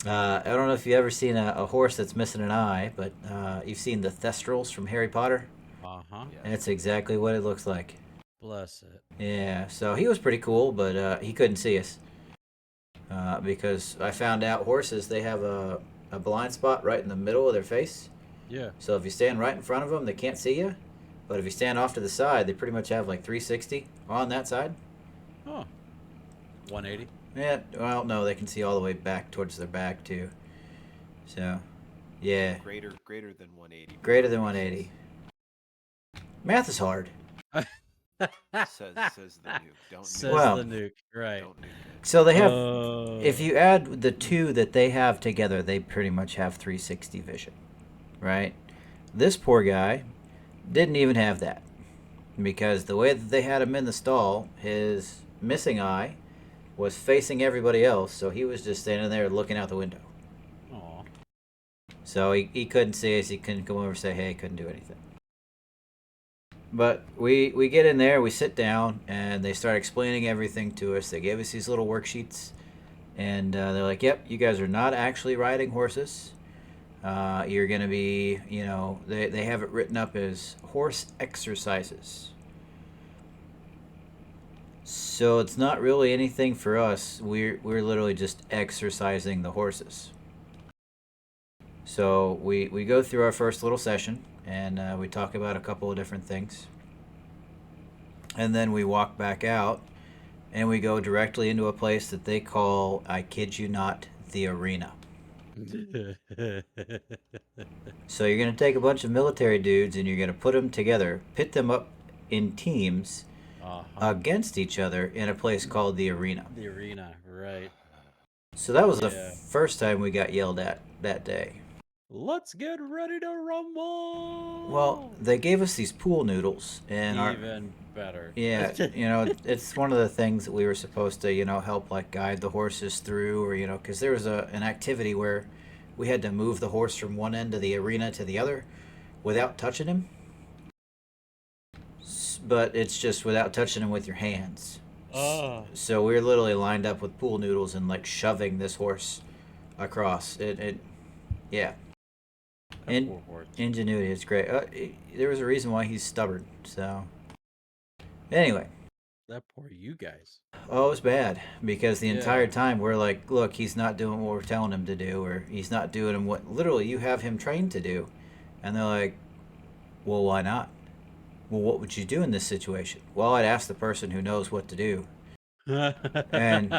[SPEAKER 3] I don't know if you've ever seen a horse that's missing an eye, but you've seen the Thestrals from Harry Potter.
[SPEAKER 1] Uh-huh.
[SPEAKER 3] And it's exactly what it looks like.
[SPEAKER 1] Bless it.
[SPEAKER 3] Yeah, so he was pretty cool, but he couldn't see us. Because I found out horses, they have a blind spot right in the middle of their face.
[SPEAKER 1] Yeah.
[SPEAKER 3] So if you stand right in front of them, they can't see you. But if you stand off to the side, they pretty much have like 360 on that side.
[SPEAKER 1] Oh. 180?
[SPEAKER 3] Yeah, well, no, they can see all the way back towards their back, too. So, yeah.
[SPEAKER 2] Greater than 180.
[SPEAKER 3] Greater than 180. Math is hard.
[SPEAKER 2] Says the nuke. Don't
[SPEAKER 1] Says
[SPEAKER 3] Well,
[SPEAKER 1] the nuke. Right.
[SPEAKER 2] Don't nuke it.
[SPEAKER 3] So they have,
[SPEAKER 1] Oh.
[SPEAKER 3] if you add the 2 that they have together, they pretty much have 360 vision, right? This poor guy didn't even have that. Because the way that they had him in the stall, his missing eye was facing everybody else, so he was just standing there looking out the window.
[SPEAKER 1] Aw.
[SPEAKER 3] So he couldn't see us, he couldn't come over and say, hey, couldn't do anything. But we get in there, we sit down, and they start explaining everything to us. They gave us these little worksheets, and they're like, yep, you guys are not actually riding horses. You're going to be, they have it written up as horse exercises. So it's not really anything for us. We're literally just exercising the horses. So we go through our first little session, and we talk about a couple of different things. And then we walk back out, and we go directly into a place that they call, I kid you not, the arena. So you're going to take a bunch of military dudes and you're going to put them together, pit them up in teams against each other in a place called the arena.
[SPEAKER 1] The arena, right.
[SPEAKER 3] So that was the
[SPEAKER 1] Yeah.
[SPEAKER 3] first time we got yelled at that day.
[SPEAKER 1] Let's get ready to rumble.
[SPEAKER 3] Well, they gave us these pool noodles, and
[SPEAKER 1] Even better.
[SPEAKER 3] yeah, it's one of the things that we were supposed to, help like guide the horses through, or because there was an activity where we had to move the horse from one end of the arena to the other without touching him. But it's just without touching him with your hands. So we were literally lined up with pool noodles and like shoving this horse across. Yeah. Ingenuity is great. There was a reason why he's stubborn. So anyway,
[SPEAKER 1] That poor you guys.
[SPEAKER 3] oh, it was bad because the
[SPEAKER 1] Yeah.
[SPEAKER 3] entire time we're like, look, he's not doing what we're telling him to do, or he's not doing what literally you have him trained to do. And they're like, well, why not? Well, what would you do in this situation? Well, I'd ask the person who knows what to do. And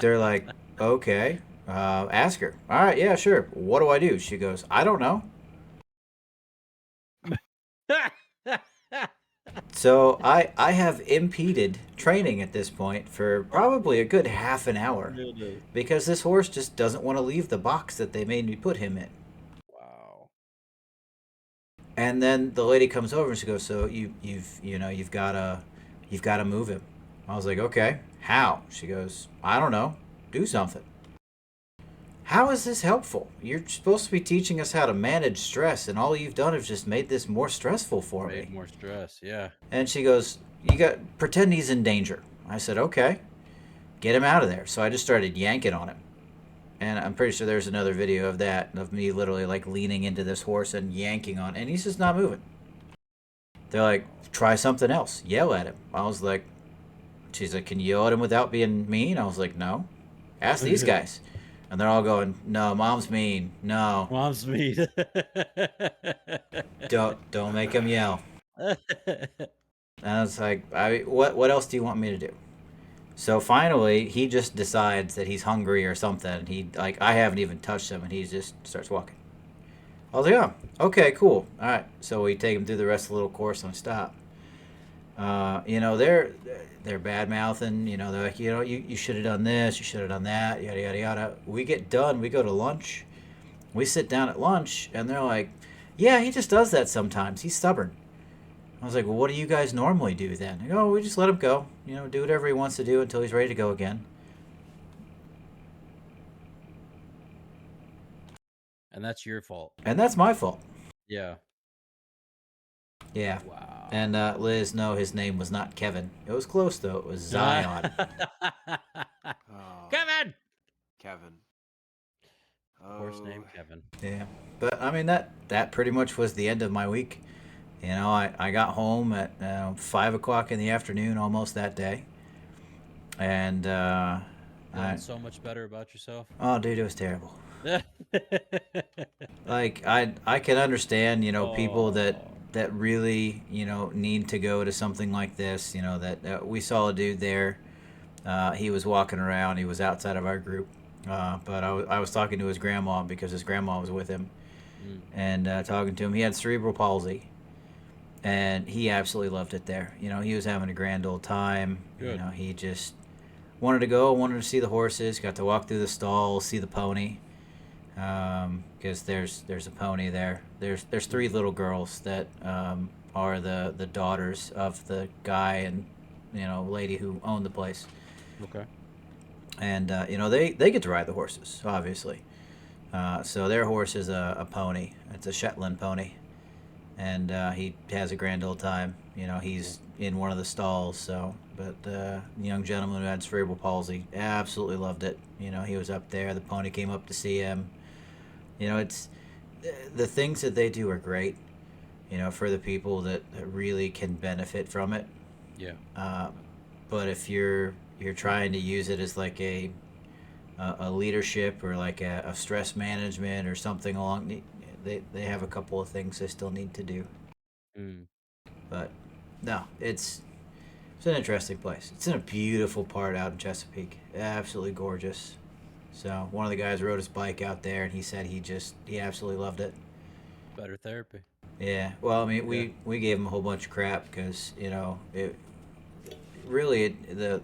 [SPEAKER 3] they're like, okay, ask her. All right, yeah, sure. What do I do? She goes, I don't know. So I have impeded training at this point for probably a good half an hour because this horse just doesn't want to leave the box that they made me put him in.
[SPEAKER 1] Wow.
[SPEAKER 3] And then the lady comes over and she goes, so you've got to move him. I was like, okay, how? She goes, I don't know, do something. How is this helpful? You're supposed to be teaching us how to manage stress, and all you've done is just made this more stressful for me.
[SPEAKER 1] More stress, yeah.
[SPEAKER 3] And she goes, pretend he's in danger. I said, okay, get him out of there. So I just started yanking on him. And I'm pretty sure there's another video of that, of me literally like leaning into this horse and yanking on, and he's just not moving. They're like, try something else, yell at him. I was like, she's like, can you yell at him without being mean? I was like, no, ask these guys. And they're all going, no, mom's mean. No.
[SPEAKER 1] Mom's mean.
[SPEAKER 3] Don't make him yell. And I was like, what else do you want me to do? So finally, he just decides that he's hungry or something. I haven't even touched him, and he just starts walking. I was like, oh, okay, cool. All right. So we take him through the rest of the little course and stop. They're bad mouthing. They're like, you should have done this, you should have done that, yada yada yada. We get done. We go to lunch. We sit down at lunch, and they're like, yeah, he just does that sometimes. He's stubborn. I was like, well, what do you guys normally do then? They go, oh, we just let him go. Do whatever he wants to do until he's ready to go again.
[SPEAKER 1] And that's your fault.
[SPEAKER 3] And that's my fault.
[SPEAKER 1] Yeah.
[SPEAKER 3] Yeah.
[SPEAKER 1] Wow.
[SPEAKER 3] And Liz, no, his name was not Kevin. It was close, though. It was Zion.
[SPEAKER 1] Kevin!
[SPEAKER 2] Kevin.
[SPEAKER 1] Horse named Kevin.
[SPEAKER 3] Yeah. But, I mean, that pretty much was the end of my week. I got home at 5 o'clock in the afternoon almost that day. And
[SPEAKER 1] Feeling so much better about yourself?
[SPEAKER 3] Oh, dude, it was terrible. Like, I can understand, people that really, need to go to something like this. That we saw a dude there. He was walking around. He was outside of our group. But I was talking to his grandma because his grandma was with him. And talking to him. He had cerebral palsy. And he absolutely loved it there. He was having a grand old time.
[SPEAKER 1] Good.
[SPEAKER 3] He just wanted to go, wanted to see the horses, got to walk through the stalls, see the pony. Because there's a pony there. There's 3 little girls that are the daughters of the guy and lady who owned the place.
[SPEAKER 1] Okay.
[SPEAKER 3] And they get to ride the horses, obviously. So their horse is a pony. It's a Shetland pony. And he has a grand old time. He's in one of the stalls. But the young gentleman who had cerebral palsy absolutely loved it. He was up there. The pony came up to see him. It's the things that they do are great. For the people that really can benefit from it.
[SPEAKER 1] Yeah.
[SPEAKER 3] but if you're trying to use it as like a leadership or like a stress management or something along they have a couple of things they still need to do.
[SPEAKER 1] Mm.
[SPEAKER 3] But no, it's an interesting place. It's in a beautiful part out in Chesapeake. Absolutely gorgeous. So one of the guys rode his bike out there, and he said he absolutely loved it.
[SPEAKER 1] Better therapy.
[SPEAKER 3] Yeah. Well, I mean,
[SPEAKER 1] Yeah.
[SPEAKER 3] we gave him a whole bunch of crap because it really the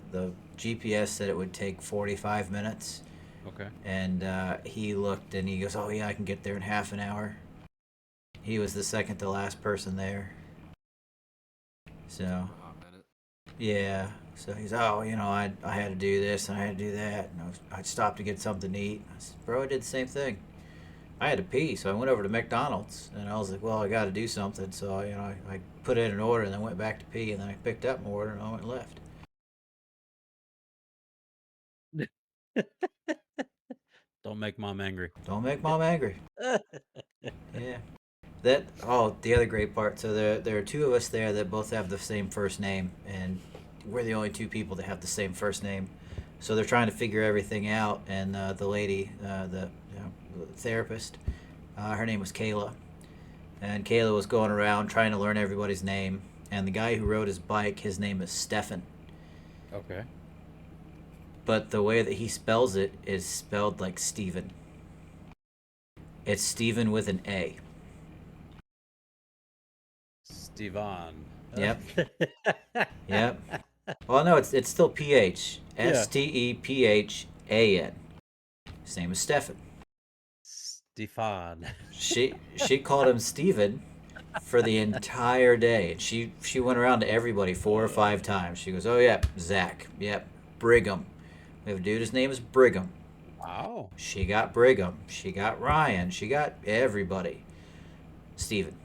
[SPEAKER 3] GPS said it would take 45 minutes,
[SPEAKER 1] Okay.
[SPEAKER 3] and he looked and he goes, "Oh yeah, I can get there in half an hour." He was the second to last person there. So
[SPEAKER 2] A hot minute.
[SPEAKER 3] yeah. So he's, oh, I had to do this and I had to do that. And I stopped to get something to eat. I said, bro, I did the same thing. I had to pee, so I went over to McDonald's. And I was like, well, I got to do something. So, I put in an order and then went back to pee. And then I picked up my order and I went and left.
[SPEAKER 1] Don't make mom angry.
[SPEAKER 3] Don't make mom angry. Yeah. The other great part. So there are two of us there that both have the same first name. And we're the only two people that have the same first name. So they're trying to figure everything out. And the lady, the therapist, her name was Kayla. And Kayla was going around trying to learn everybody's name. And the guy who rode his bike, his name is Stefan.
[SPEAKER 1] Okay.
[SPEAKER 3] But the way that he spells it is spelled like Steven. It's Steven with an A.
[SPEAKER 1] Stevan.
[SPEAKER 3] Yep. Yep. Well, no, it's still PH.
[SPEAKER 1] Yeah.
[SPEAKER 3] Stephan. His name is Stefan.
[SPEAKER 1] Stefan.
[SPEAKER 3] She called him Steven for the entire day. And she went around to everybody 4 or 5 times. She goes, oh, yeah, Zach. Yep, Brigham. We have a dude, his name is Brigham.
[SPEAKER 1] Wow.
[SPEAKER 3] She got Brigham. She got Ryan. She got everybody. Steven.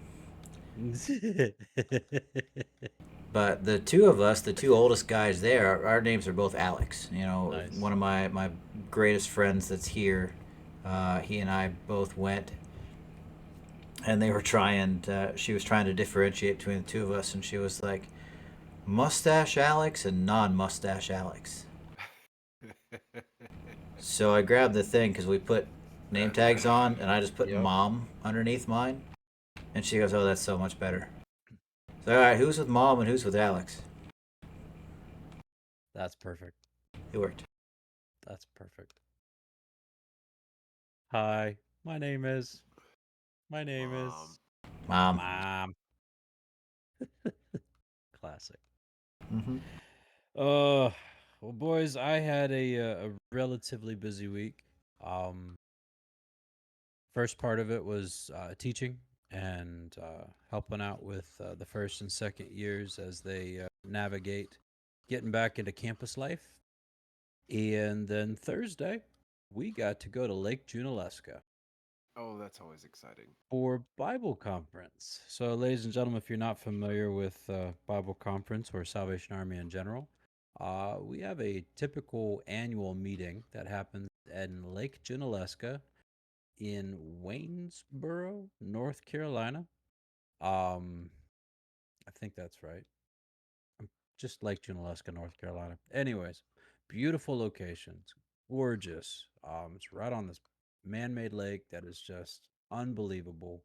[SPEAKER 3] But the two of us, the two oldest guys there, our names are both Alex.
[SPEAKER 1] Nice.
[SPEAKER 3] One of my greatest friends that's here, he and I both went, and they were she was trying to differentiate between the two of us, and she was like, mustache Alex and non-mustache Alex. So I grabbed the thing because we put name tags on, and I just put
[SPEAKER 1] Yep.
[SPEAKER 3] mom underneath mine, and she goes, oh, that's so much better. So, all right, who's with mom and who's with Alex?
[SPEAKER 1] That's perfect.
[SPEAKER 3] It worked.
[SPEAKER 1] That's perfect. Hi, my name is. My name is.
[SPEAKER 3] Mom.
[SPEAKER 1] Mom. Classic.
[SPEAKER 3] Mm-hmm.
[SPEAKER 1] Well, boys, I had a relatively busy week. Um, First part of it was teaching and helping out with the first and second years as they navigate getting back into campus life. And then Thursday, we got to go to Lake Junaluska
[SPEAKER 2] Oh, that's always exciting.
[SPEAKER 1] for Bible conference. So, ladies and gentlemen, if you're not familiar with Bible conference or Salvation Army in general, we have a typical annual meeting that happens in Lake Junaluska in Waynesboro, North Carolina. I think that's right. Just Lake Junaluska, North Carolina. Anyways, beautiful locations, gorgeous. It's right on this man-made lake that is just unbelievable.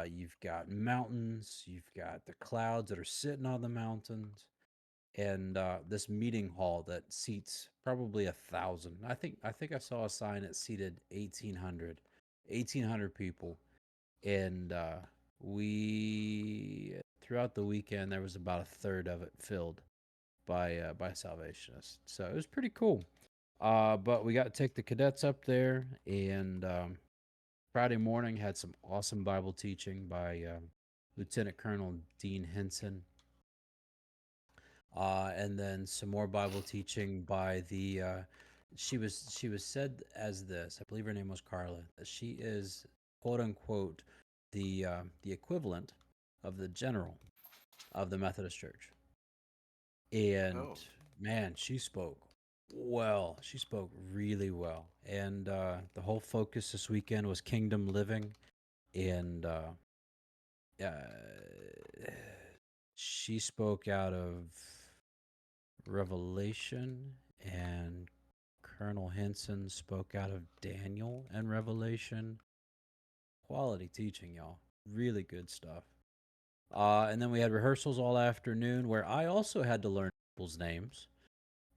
[SPEAKER 1] You've got mountains, you've got the clouds that are sitting on the mountains, and this meeting hall that seats probably 1,000. I think I saw a sign that seated 1,800 people, and we throughout the weekend there was about a third of it filled by Salvationists. So it was pretty cool. But we got to take the cadets up there, and Friday morning had some awesome Bible teaching by Lieutenant Colonel Dean Henson. And then some more Bible teaching by the she was said as this. I believe her name was Carla. That she is quote unquote the equivalent of the general of the Methodist Church. And
[SPEAKER 2] Oh,
[SPEAKER 1] man, she spoke well. She spoke really well. And the whole focus this weekend was kingdom living. And uh, she spoke out of Revelation, and Colonel Henson spoke out of Daniel and Revelation. Quality teaching, y'all. Really good stuff. And then we had rehearsals all afternoon where I also had to learn people's names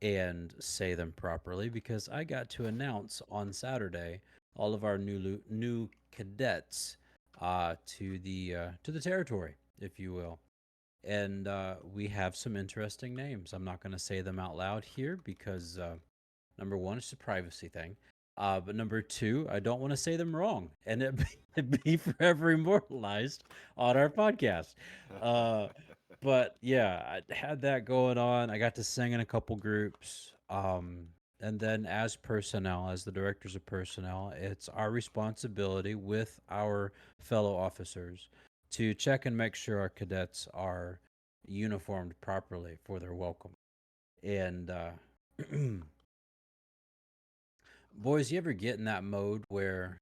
[SPEAKER 1] and say them properly because I got to announce on Saturday all of our new cadets to the territory, if you will. And we have some interesting names. I'm not going to say them out loud here because number one, it's a privacy thing. But number two, I don't want to say them wrong and it be forever immortalized on our podcast. Uh, but yeah, I had that going on. I got to sing in a couple groups. And then, as personnel, as the directors of personnel, it's our responsibility with our fellow officers to check and make sure our cadets are uniformed properly for their welcome. And boys, you ever get in that mode where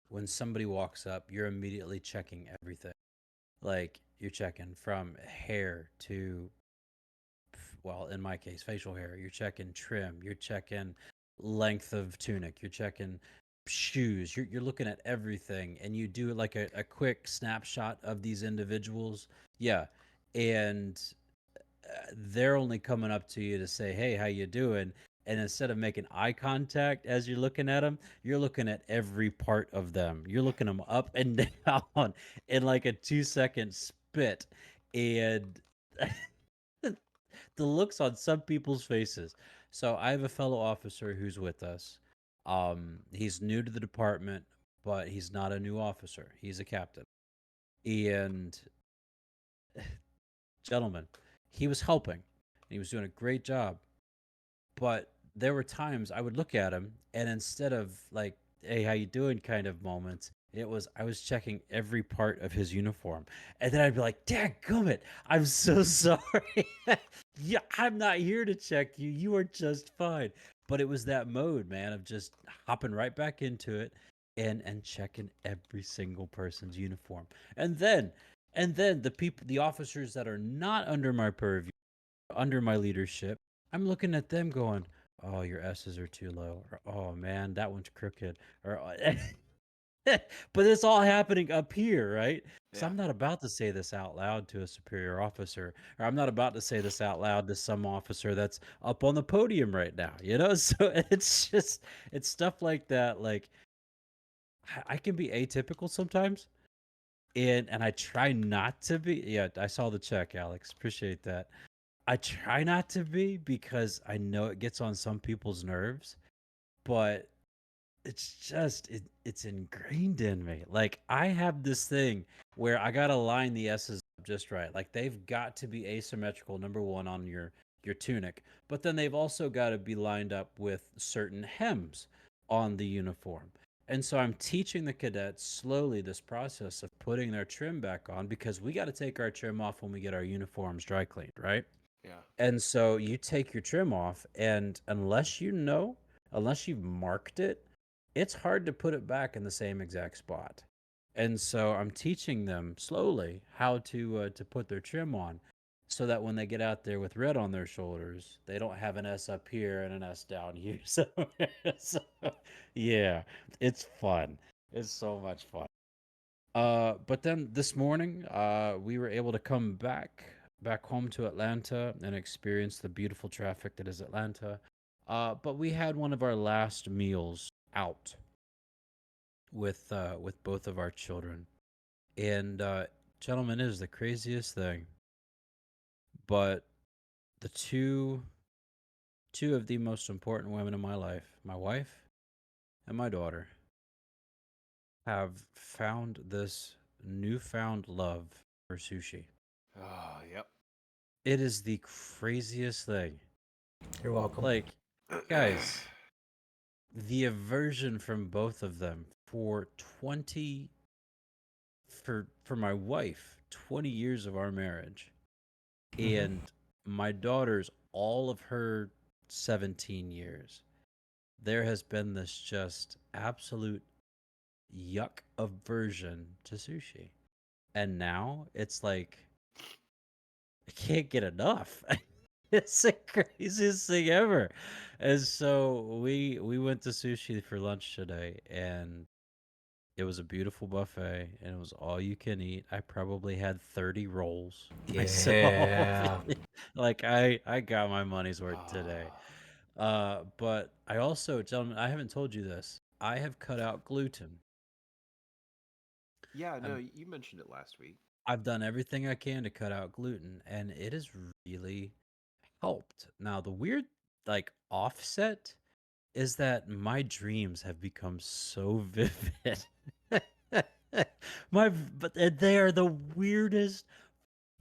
[SPEAKER 1] when somebody walks up, you're immediately checking everything? Like you're checking from hair to, well, in my case, facial hair. You're checking trim. You're checking length of tunic. You're checking shoes. You're looking at everything, and you do like a quick snapshot of these individuals. Yeah, and they're only coming up to you to say, "Hey, how you doing?" And instead of making eye contact as you're looking at them, you're looking at every part of them. You're looking them up and down in like a 2 second spit, and the looks on some people's faces. So I have a fellow officer who's with us. He's new to the department, but he's not a new officer. He's a captain. And gentlemen, he was helping. He was doing a great job. But there were times I would look at him, and instead of like, "Hey, how you doing?" kind of moments, it was I was checking every part of his uniform, and then I'd be like, "Dadgummit, I'm so sorry. Yeah, I'm not here to check you. You are just fine." But it was that mode, man, of just hopping right back into it and checking every single person's uniform, and then the people, the officers that are not under my purview, under my leadership, I'm looking at them going, "Oh, your S's are too low," or "Oh man, that one's crooked," or but it's all happening up here, right? Because
[SPEAKER 2] Yeah.
[SPEAKER 1] I'm not about to say this out loud to a superior officer, or I'm not about to say this out loud to some officer that's up on the podium right now, you know? So it's stuff like that. Like I can be atypical sometimes, and I try not to be. Yeah, I saw the check, Alex. Appreciate that. I try not to be because I know it gets on some people's nerves, but it's ingrained in me. Like I have this thing where I gotta line the S's up just right. Like they've got to be asymmetrical, number one, on your tunic, but then they've also got to be lined up with certain hems on the uniform. And so I'm teaching the cadets slowly this process of putting their trim back on because we got to take our trim off when we get our uniforms dry cleaned, right?
[SPEAKER 2] Yeah.
[SPEAKER 1] And so you take your trim off, and unless you've marked it, it's hard to put it back in the same exact spot. And so I'm teaching them slowly how to put their trim on, so that when they get out there with red on their shoulders, they don't have an S up here and an S down here. So yeah, it's fun. It's so much fun. But then this morning, we were able to come back home to Atlanta and experience the beautiful traffic that is Atlanta. But we had one of our last meals out with both of our children, and gentlemen, it is the craziest thing. But the two of the most important women in my life, my wife and my daughter, have found this newfound love for sushi.
[SPEAKER 2] Oh, yep.
[SPEAKER 1] It is the craziest thing.
[SPEAKER 3] You're welcome.
[SPEAKER 1] Like, guys, the aversion from both of them for 20 for my wife, 20 years of our marriage,
[SPEAKER 3] Hmm.
[SPEAKER 1] and my daughter's all of her 17 years. There has been this just absolute yuck aversion to sushi. And now it's like I can't get enough. It's the craziest thing ever. And so we went to sushi for lunch today, and it was a beautiful buffet, and it was all you can eat. I probably had 30 rolls myself.
[SPEAKER 3] Yeah.
[SPEAKER 1] Like I got my money's worth today.
[SPEAKER 2] Ah,
[SPEAKER 1] But I also, gentlemen, I haven't told you this. I have cut out gluten.
[SPEAKER 2] yeah. No,
[SPEAKER 1] I've
[SPEAKER 2] you mentioned it last week.
[SPEAKER 1] I've done everything I can to cut out gluten, and it has really helped. Now, the weird like offset is that my dreams have become so vivid. But they are the weirdest,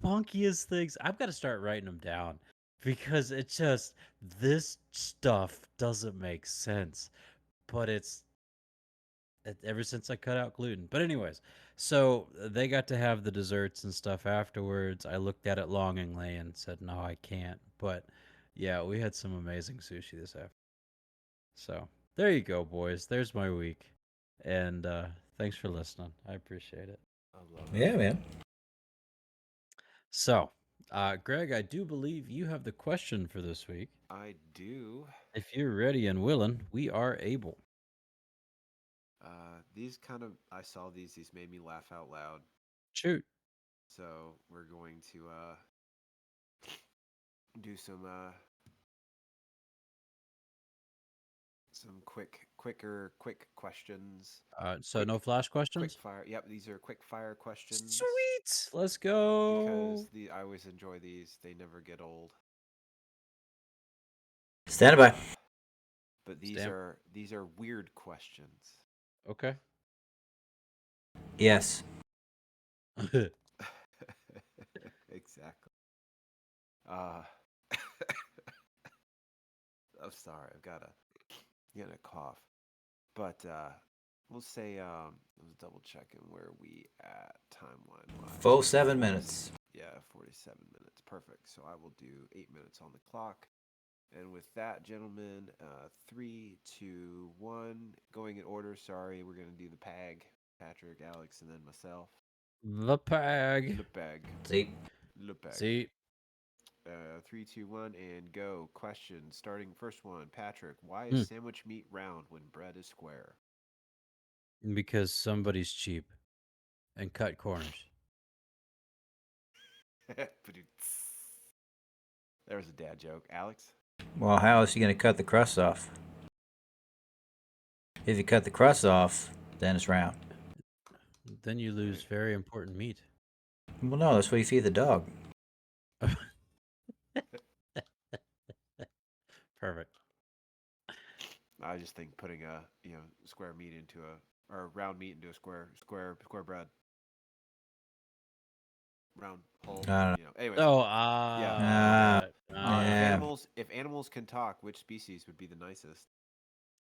[SPEAKER 1] funkiest things. I've got to start writing them down because it just this stuff doesn't make sense. But ever since I cut out gluten. But anyways, so they got to have the desserts and stuff afterwards. I looked at it longingly and said, "No, I can't." But yeah, we had some amazing sushi this afternoon. So there you go, boys. There's my week, and thanks for listening. I appreciate it.
[SPEAKER 2] I love it.
[SPEAKER 3] Yeah, man.
[SPEAKER 1] So, Greg, I do believe you have the question for this week.
[SPEAKER 2] I do.
[SPEAKER 1] If you're ready and willing, we are able.
[SPEAKER 2] These kind of I saw these. These made me laugh out loud.
[SPEAKER 1] Shoot.
[SPEAKER 2] So we're going to do some quick questions.
[SPEAKER 1] So no flash
[SPEAKER 2] Quick
[SPEAKER 1] questions.
[SPEAKER 2] fire. Yep, these are quick fire questions
[SPEAKER 1] Sweet. Let's
[SPEAKER 2] because
[SPEAKER 1] go.
[SPEAKER 2] the I always enjoy these. They never get old.
[SPEAKER 3] Stand by.
[SPEAKER 2] But
[SPEAKER 1] Stamp.
[SPEAKER 2] these are weird questions.
[SPEAKER 1] Okay.
[SPEAKER 3] Yes.
[SPEAKER 2] Exactly. Uh, I'm sorry. I've got a cough. But we'll say let's double checking where we at timeline wise.
[SPEAKER 3] Full 7 minutes.
[SPEAKER 2] Yeah, 47 minutes. Perfect. So I will do 8 minutes on the clock. And with that, gentlemen, three, two, one, going in order. Sorry, we're gonna do the PAG, Patrick, Alex, and then myself.
[SPEAKER 1] The pag.
[SPEAKER 2] Le PAG,
[SPEAKER 3] See?
[SPEAKER 2] Le PAG.
[SPEAKER 1] See,
[SPEAKER 2] Three, two, one, and go. Question starting first one. Patrick, why is
[SPEAKER 1] hmm,
[SPEAKER 2] sandwich meat round when bread is square?
[SPEAKER 1] because somebody's cheap and cut corners.
[SPEAKER 2] There was a dad joke. Alex?
[SPEAKER 3] Well, how is he going to cut the crust off? If you cut the crust off, then it's round.
[SPEAKER 1] Then you lose very important meat.
[SPEAKER 3] Well, no, that's what you feed the dog.
[SPEAKER 1] Perfect.
[SPEAKER 2] I just think putting a square meat into a or round meat into a square bread, round hole.
[SPEAKER 3] I don't
[SPEAKER 2] Anyways,
[SPEAKER 1] Oh,
[SPEAKER 2] yeah.
[SPEAKER 1] got
[SPEAKER 3] know.
[SPEAKER 1] it.
[SPEAKER 2] If
[SPEAKER 3] Yeah.
[SPEAKER 2] animals can talk, which species would be the nicest?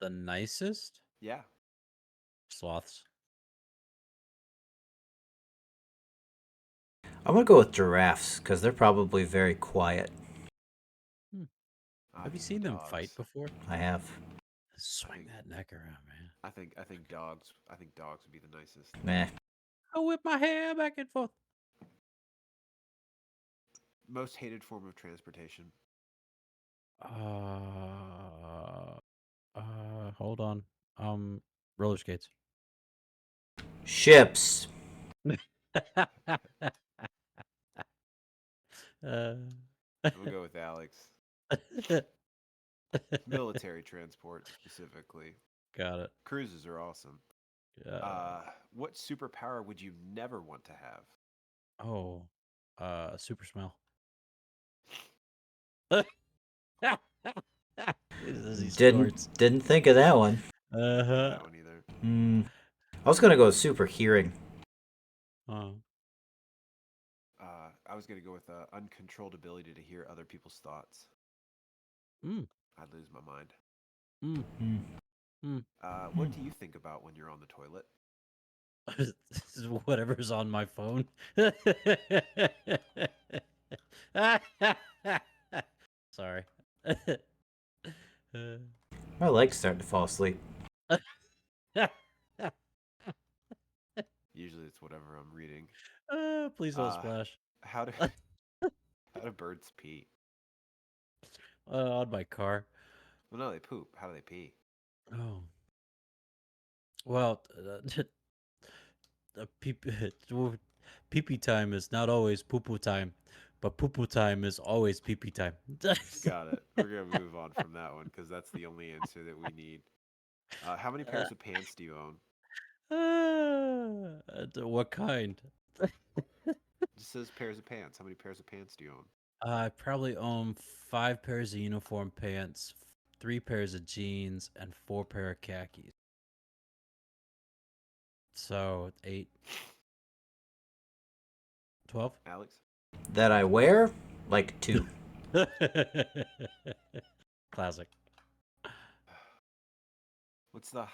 [SPEAKER 1] The nicest
[SPEAKER 2] Yeah,
[SPEAKER 1] sloths.
[SPEAKER 3] I'm going to go with giraffes because they're probably very quiet.
[SPEAKER 1] Hmm.
[SPEAKER 2] I
[SPEAKER 1] Have you
[SPEAKER 2] think
[SPEAKER 1] seen them fight
[SPEAKER 2] dogs.
[SPEAKER 1] before?
[SPEAKER 3] I have.
[SPEAKER 1] Swing
[SPEAKER 2] think
[SPEAKER 1] that neck around, man.
[SPEAKER 2] I think dogs. I think dogs would be the nicest.
[SPEAKER 3] Meh.
[SPEAKER 1] I whip my hair back and forth.
[SPEAKER 2] Most hated form of transportation.
[SPEAKER 1] Uh, hold on. Um, roller skates.
[SPEAKER 3] Ships.
[SPEAKER 1] uh,
[SPEAKER 2] We'll go with Alex. Military transport specifically.
[SPEAKER 1] got it.
[SPEAKER 2] Cruises are awesome.
[SPEAKER 1] Uh,
[SPEAKER 2] What superpower would you never want to have?
[SPEAKER 1] oh, super smell. As he snorts.
[SPEAKER 3] Didn't think of that one.
[SPEAKER 2] Didn't think of
[SPEAKER 1] Uh
[SPEAKER 2] that one either.
[SPEAKER 3] I was going to go super hearing.
[SPEAKER 1] huh.
[SPEAKER 2] I was gonna go with uncontrolled ability to hear other people's thoughts.
[SPEAKER 1] Mm,
[SPEAKER 2] I'd lose my mind.
[SPEAKER 1] mm,
[SPEAKER 3] Mm.
[SPEAKER 1] mm.
[SPEAKER 2] What do you think about when you're on the toilet?
[SPEAKER 1] This is whatever's on my phone. Sorry.
[SPEAKER 3] My leg's starting to fall asleep.
[SPEAKER 2] Usually it's whatever I'm reading.
[SPEAKER 1] Please don't
[SPEAKER 2] Uh,
[SPEAKER 1] splash.
[SPEAKER 2] how do how do birds pee?
[SPEAKER 1] on my car.
[SPEAKER 2] Well, no, they poop. How do they pee?
[SPEAKER 1] Oh, well, pee pee time is not always poo poo time, but poo poo time is always pee pee time.
[SPEAKER 2] Got it. We're gonna move on from that one because that's the only answer that we need. How many pairs of pants do you own?
[SPEAKER 1] What kind?
[SPEAKER 2] It just says pairs of pants. How many pairs of pants do you own?
[SPEAKER 1] I probably own 5 pairs of uniform pants, 3 pairs of jeans, and 4 pair of khakis. So 8, 12.
[SPEAKER 2] Alex?
[SPEAKER 3] That I wear like two.
[SPEAKER 1] Classic.
[SPEAKER 2] What's the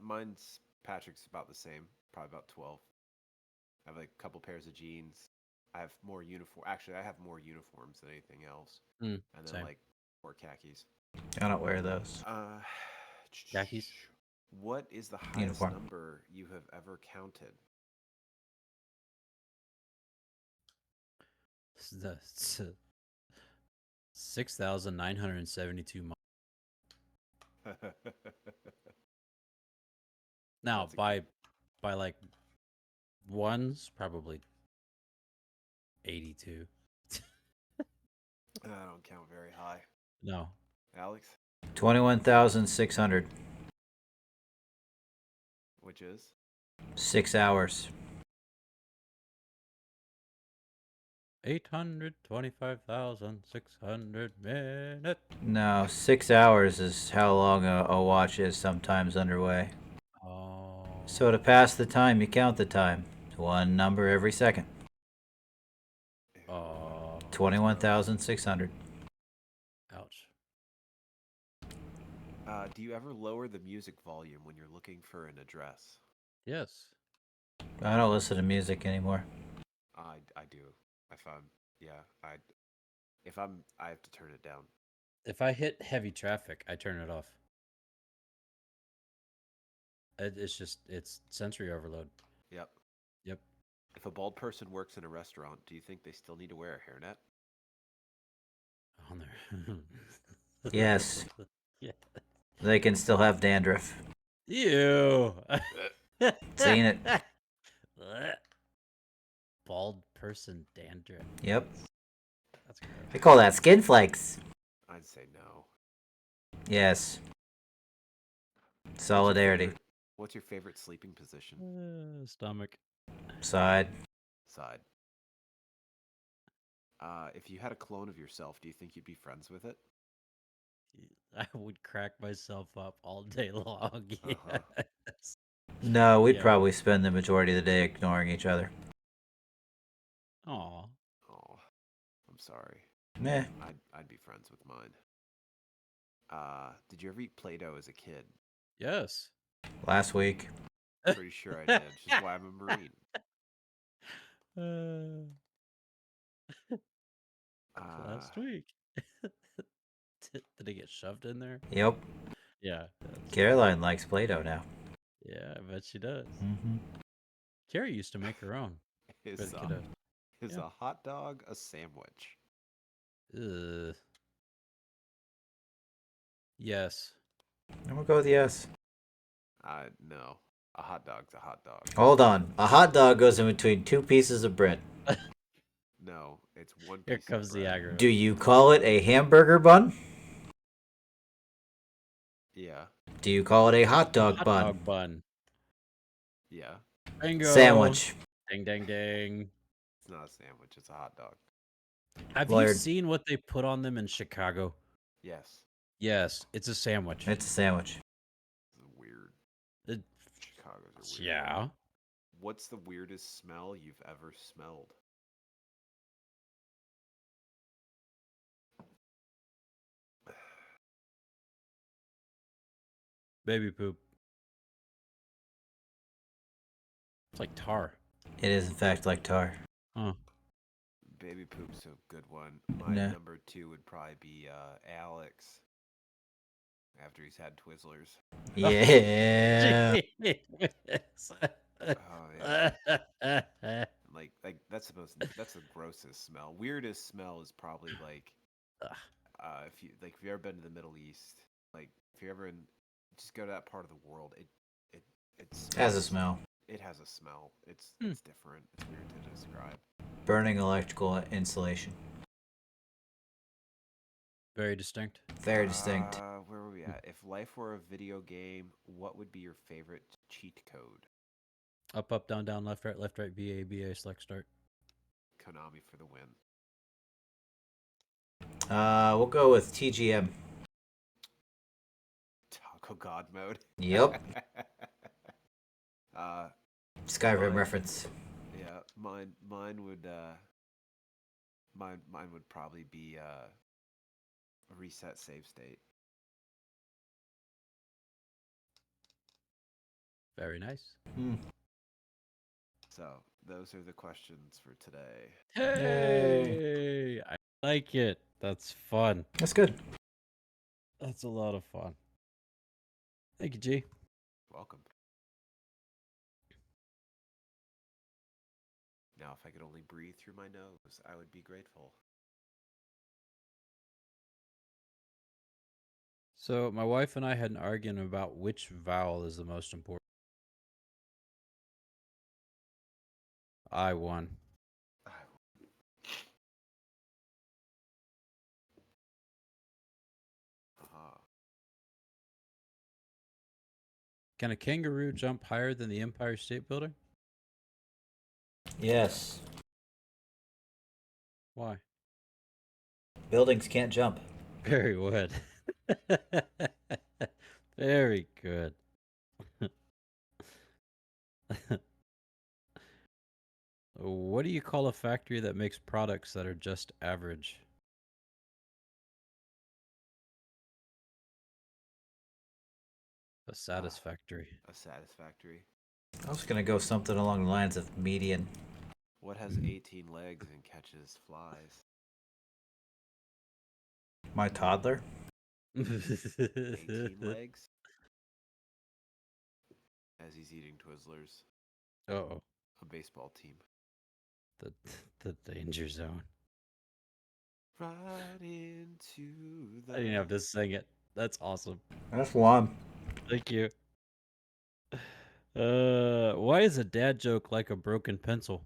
[SPEAKER 2] mine's Patrick's about the same, probably about 12. I have like a couple pairs of jeans. I have more uniform. Actually, I have more uniforms than anything else, and then
[SPEAKER 1] Same.
[SPEAKER 2] like more khakis.
[SPEAKER 3] I don't wear those.
[SPEAKER 1] Khakis.
[SPEAKER 2] What is the highest
[SPEAKER 3] Uniform.
[SPEAKER 2] number you have ever counted?
[SPEAKER 1] That's 6,972 miles. Now,
[SPEAKER 2] That's a
[SPEAKER 1] by like ones, probably 82.
[SPEAKER 2] I don't count very high.
[SPEAKER 1] No.
[SPEAKER 2] Alex,
[SPEAKER 3] 21,600.
[SPEAKER 2] which is
[SPEAKER 3] 6 hours.
[SPEAKER 1] 825,600 minutes.
[SPEAKER 3] No, 6 hours is how long a watch is sometimes underway.
[SPEAKER 1] Oh.
[SPEAKER 3] So to pass the time, you count the time. One number every second.
[SPEAKER 1] Oh.
[SPEAKER 3] 21,600.
[SPEAKER 1] Ouch.
[SPEAKER 2] do you ever lower the music volume when you're looking for an address?
[SPEAKER 1] Yes.
[SPEAKER 3] I don't listen to music anymore.
[SPEAKER 2] I do. If I'm I have to turn it down.
[SPEAKER 1] If I hit heavy traffic, I turn it off. It's sensory overload.
[SPEAKER 2] Yep.
[SPEAKER 1] Yep.
[SPEAKER 2] If a bald person works in a restaurant, do you think they still need to wear a hairnet?
[SPEAKER 1] On there.
[SPEAKER 3] Yes.
[SPEAKER 1] Yeah.
[SPEAKER 3] They can still have dandruff.
[SPEAKER 1] Ew.
[SPEAKER 3] Seen it.
[SPEAKER 1] Bald person dandruff.
[SPEAKER 3] Yep.
[SPEAKER 1] That's gross.
[SPEAKER 3] They call that skin flakes.
[SPEAKER 2] I'd say no.
[SPEAKER 3] Yes. Solidarity.
[SPEAKER 2] What's your favorite sleeping position?
[SPEAKER 1] Stomach.
[SPEAKER 3] Side.
[SPEAKER 2] Side. If you had a clone of yourself, do you think you'd be friends with it?
[SPEAKER 1] I would crack myself up all day long.
[SPEAKER 2] Uh-huh.
[SPEAKER 1] Yes.
[SPEAKER 3] No, we'd
[SPEAKER 1] Yeah.
[SPEAKER 3] probably spend the majority of the day ignoring each other.
[SPEAKER 1] Aw.
[SPEAKER 2] Oh, I'm sorry.
[SPEAKER 3] Meh.
[SPEAKER 2] I'd be friends with mine. Did you ever eat Play-Doh as a kid?
[SPEAKER 1] Yes.
[SPEAKER 3] Last week.
[SPEAKER 2] Pretty sure I did, which is why I'm a Marine.
[SPEAKER 1] Last week. Did it get shoved in there?
[SPEAKER 3] Yep.
[SPEAKER 1] Yeah.
[SPEAKER 3] Caroline likes Play-Doh now.
[SPEAKER 1] Yeah, I bet she does.
[SPEAKER 3] Mm-hmm.
[SPEAKER 1] Carrie used to make her own.
[SPEAKER 2] Is
[SPEAKER 1] For the kiddos. Yeah.
[SPEAKER 2] a hot dog a sandwich?
[SPEAKER 1] Ugh. Yes.
[SPEAKER 3] I'm gonna go with yes.
[SPEAKER 2] No. A hot dog's a hot dog.
[SPEAKER 3] Hold on. A hot dog goes in between two pieces of bread.
[SPEAKER 2] No, it's one
[SPEAKER 1] Here
[SPEAKER 2] piece
[SPEAKER 1] comes
[SPEAKER 2] of
[SPEAKER 1] the
[SPEAKER 2] bread.
[SPEAKER 1] aggro.
[SPEAKER 3] Do you call it a hamburger bun?
[SPEAKER 2] Yeah.
[SPEAKER 3] Do you call it a hot dog
[SPEAKER 1] Hot
[SPEAKER 3] bun?
[SPEAKER 1] dog bun.
[SPEAKER 2] Yeah.
[SPEAKER 1] Bingo.
[SPEAKER 3] Sandwich.
[SPEAKER 1] Ding, ding, ding.
[SPEAKER 2] It's not a sandwich, it's a hot dog.
[SPEAKER 1] Have you
[SPEAKER 3] Lawyer.
[SPEAKER 1] seen what they put on them in Chicago?
[SPEAKER 2] Yes.
[SPEAKER 1] Yes, it's a sandwich.
[SPEAKER 3] It's a sandwich.
[SPEAKER 2] It's weird.
[SPEAKER 1] It-
[SPEAKER 2] Chicago's a weird.
[SPEAKER 1] yeah.
[SPEAKER 2] What's the weirdest smell you've ever smelled?
[SPEAKER 1] Baby poop. It's like tar.
[SPEAKER 3] It is in fact like tar.
[SPEAKER 1] Huh.
[SPEAKER 2] Baby poop's a good one. My
[SPEAKER 3] Nah.
[SPEAKER 2] number 2 would probably be Alex. After he's had Twizzlers.
[SPEAKER 3] Yeah.
[SPEAKER 1] Yes.
[SPEAKER 2] Oh yeah. Like that's the grossest smell. Weirdest smell is probably like
[SPEAKER 1] Ugh.
[SPEAKER 2] if you ever been to the Middle East, like if you're ever in, just go to that part of the world. It it
[SPEAKER 3] Has a
[SPEAKER 2] smells.
[SPEAKER 3] smell.
[SPEAKER 2] It has a smell.
[SPEAKER 1] Hmm.
[SPEAKER 2] It's different. It's weird to describe.
[SPEAKER 3] Burning electrical insulation.
[SPEAKER 1] Very distinct.
[SPEAKER 3] Very distinct.
[SPEAKER 2] Where were we at? If life were a video game, what would be your favorite cheat code?
[SPEAKER 1] Up, up, down, down, left, right, BA, BA, select, start.
[SPEAKER 2] Konami for the win.
[SPEAKER 3] We'll go with TGM.
[SPEAKER 2] Taco God mode.
[SPEAKER 3] Yep.
[SPEAKER 2] uh,
[SPEAKER 3] Skyrim
[SPEAKER 2] mine,
[SPEAKER 3] reference.
[SPEAKER 2] yeah, mine would mine would probably be a reset save state.
[SPEAKER 1] Very nice.
[SPEAKER 3] Hmm.
[SPEAKER 2] So those are the questions for today.
[SPEAKER 1] Hey, I like it. That's fun.
[SPEAKER 3] That's good.
[SPEAKER 1] That's a lot of fun. Thank you, G.
[SPEAKER 2] Welcome. Now, if I could only breathe through my nose, I would be grateful.
[SPEAKER 1] So my wife and I had an argument about which vowel is the most important. I won.
[SPEAKER 2] Uh-huh.
[SPEAKER 1] Can a kangaroo jump higher than the Empire State Building?
[SPEAKER 3] Yes.
[SPEAKER 1] Why?
[SPEAKER 3] Buildings can't jump.
[SPEAKER 1] Very good. Very good. What do you call a factory that makes products that are just average? A satisfactory.
[SPEAKER 2] A satisfactory.
[SPEAKER 3] I was gonna go something along the lines of median.
[SPEAKER 2] What has 18 legs and catches flies?
[SPEAKER 3] My toddler.
[SPEAKER 2] 18 legs? As he's eating Twizzlers.
[SPEAKER 1] Uh-oh.
[SPEAKER 2] A baseball team.
[SPEAKER 1] The the danger zone.
[SPEAKER 2] Right into the...
[SPEAKER 1] I didn't have to sing it. That's awesome.
[SPEAKER 3] That's one.
[SPEAKER 1] Thank you. Why is a dad joke like a broken pencil?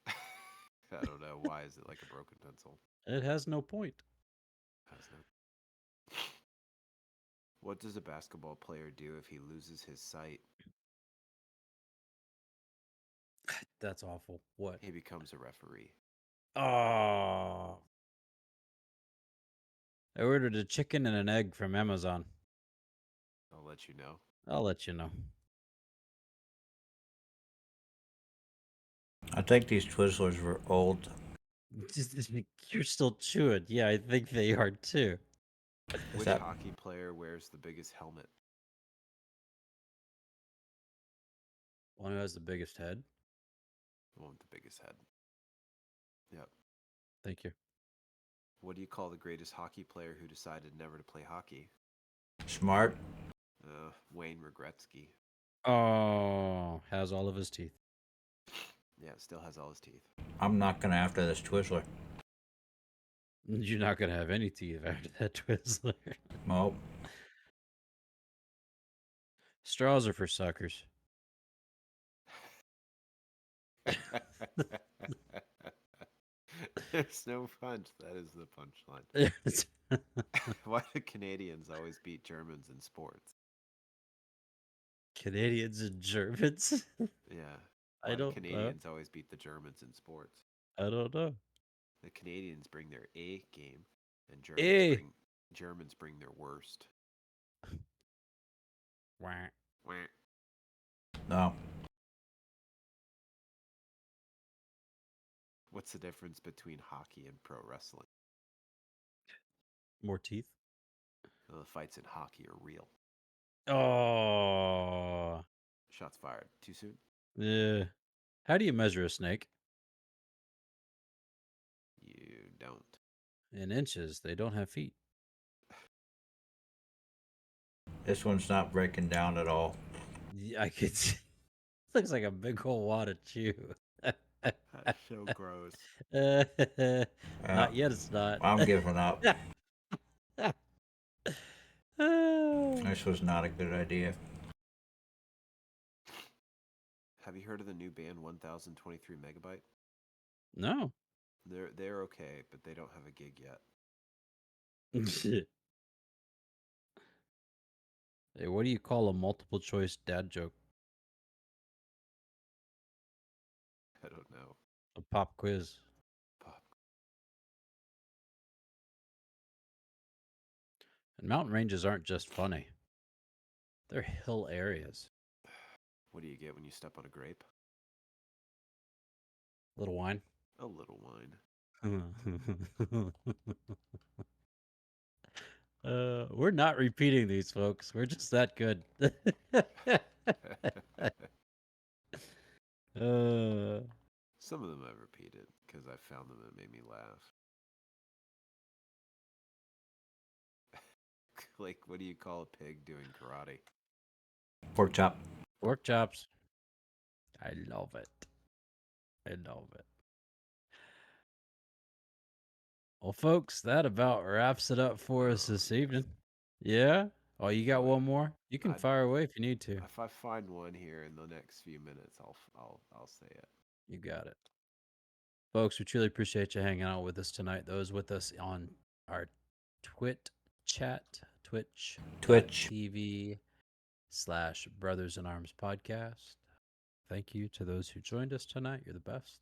[SPEAKER 2] I don't know. Why is it like a broken pencil?
[SPEAKER 1] It has no point.
[SPEAKER 2] Has no... What does a basketball player do if he loses his sight?
[SPEAKER 1] That's awful. What?
[SPEAKER 2] He becomes a referee.
[SPEAKER 1] Oh. I ordered a chicken and an egg from Amazon.
[SPEAKER 2] I'll let you know.
[SPEAKER 1] I'll let you know.
[SPEAKER 3] I think these Twizzlers were old.
[SPEAKER 1] You're still chewing. Yeah, I think they are too.
[SPEAKER 2] Which
[SPEAKER 3] that-
[SPEAKER 2] hockey player wears the biggest helmet?
[SPEAKER 1] One who has the biggest head.
[SPEAKER 2] The one with the biggest head. Yep.
[SPEAKER 1] Thank you.
[SPEAKER 2] What do you call the greatest hockey player who decided never to play hockey?
[SPEAKER 3] Smart.
[SPEAKER 2] Wayne Gretzky.
[SPEAKER 1] Oh, has all of his teeth.
[SPEAKER 2] Yeah, still has all his teeth.
[SPEAKER 3] I'm not gonna after this Twizzler.
[SPEAKER 1] You're not gonna have any teeth after that Twizzler.
[SPEAKER 3] Nope.
[SPEAKER 1] Straws are for suckers.
[SPEAKER 2] There's no punch. That is the punchline. Why do Canadians always beat Germans in sports?
[SPEAKER 1] Canadians and Germans.
[SPEAKER 2] Yeah.
[SPEAKER 1] I
[SPEAKER 2] Why do
[SPEAKER 1] don't know.
[SPEAKER 2] Canadians always beat the Germans in sports?
[SPEAKER 1] I don't know.
[SPEAKER 2] The Canadians bring their A game, and
[SPEAKER 1] A.
[SPEAKER 2] Germans bring their worst.
[SPEAKER 1] Wah.
[SPEAKER 2] Wah.
[SPEAKER 3] No.
[SPEAKER 2] What's the difference between hockey and pro wrestling?
[SPEAKER 1] More teeth.
[SPEAKER 2] Well, the fights in hockey are real.
[SPEAKER 1] Oh.
[SPEAKER 2] Shots fired. Too soon?
[SPEAKER 1] Yeah. How do you measure a snake?
[SPEAKER 2] You don't.
[SPEAKER 1] In inches. They don't have feet.
[SPEAKER 3] This one's not breaking down at all.
[SPEAKER 1] Yeah, I could see. Looks like a big old wad of chew.
[SPEAKER 2] That's so gross.
[SPEAKER 3] Uh,
[SPEAKER 1] Not yet, it's not.
[SPEAKER 3] I'm giving up. This was not a good idea.
[SPEAKER 2] Have you heard of the new band 1023 Megabyte?
[SPEAKER 1] No.
[SPEAKER 2] They're okay, but they don't have a gig yet.
[SPEAKER 1] Hey, what do you call a multiple choice dad joke?
[SPEAKER 2] I don't know.
[SPEAKER 1] A pop quiz.
[SPEAKER 2] Pop.
[SPEAKER 1] And mountain ranges aren't just funny, they're hill areas.
[SPEAKER 2] What do you get when you step on a grape?
[SPEAKER 1] Little wine.
[SPEAKER 2] A little wine.
[SPEAKER 1] We're not repeating these, folks. We're just that good. uh,
[SPEAKER 2] Some of them I've repeated because I found them that made me laugh. Like, what do you call a pig doing karate?
[SPEAKER 3] Pork chop.
[SPEAKER 1] Pork chops. I love it. I love it. Well, folks, that about wraps it up for us
[SPEAKER 2] Oh,
[SPEAKER 1] this
[SPEAKER 2] yes.
[SPEAKER 1] evening. Yeah? Oh, you got
[SPEAKER 2] Oh,
[SPEAKER 1] one more? You can
[SPEAKER 2] I'd,
[SPEAKER 1] fire away if you need to.
[SPEAKER 2] if I find one here in the next few minutes, I'll say it.
[SPEAKER 1] You got it. Folks, we truly appreciate you hanging out with us tonight. Those with us on our Twit chat,
[SPEAKER 3] Twitch.
[SPEAKER 1] twitch.tv/Brothers in Arms podcast. Thank you to those who joined us tonight. You're the best.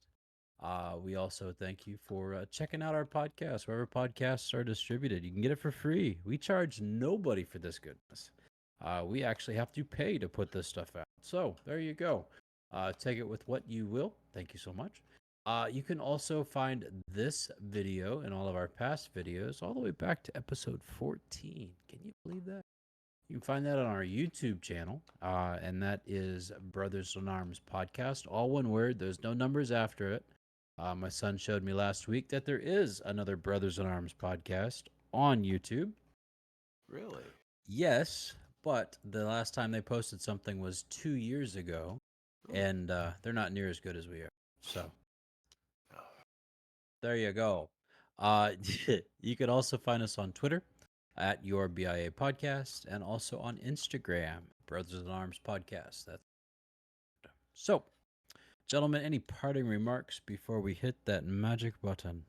[SPEAKER 1] We also thank you for checking out our podcast, wherever podcasts are distributed. You can get it for free. We charge nobody for this goodness. We actually have to pay to put this stuff out. So there you go. Take it with what you will. Thank you so much. You can also find this video and all of our past videos all the way back to episode 14. Can you believe that? You can find that on our YouTube channel, and that is Brothers in Arms Podcast, all one word. There's no numbers after it. My son showed me last week that there is another Brothers in Arms podcast on YouTube.
[SPEAKER 2] Really?
[SPEAKER 1] Yes, but the last time they posted something was 2 years ago,
[SPEAKER 2] Oh.
[SPEAKER 1] and they're not near as good as we are. So
[SPEAKER 2] Oh.
[SPEAKER 1] there you go. You could also find us on Twitter at Your BIA Podcast and also on Instagram, Brothers in Arms Podcast. That's so, gentlemen. Any parting remarks before we hit that magic button?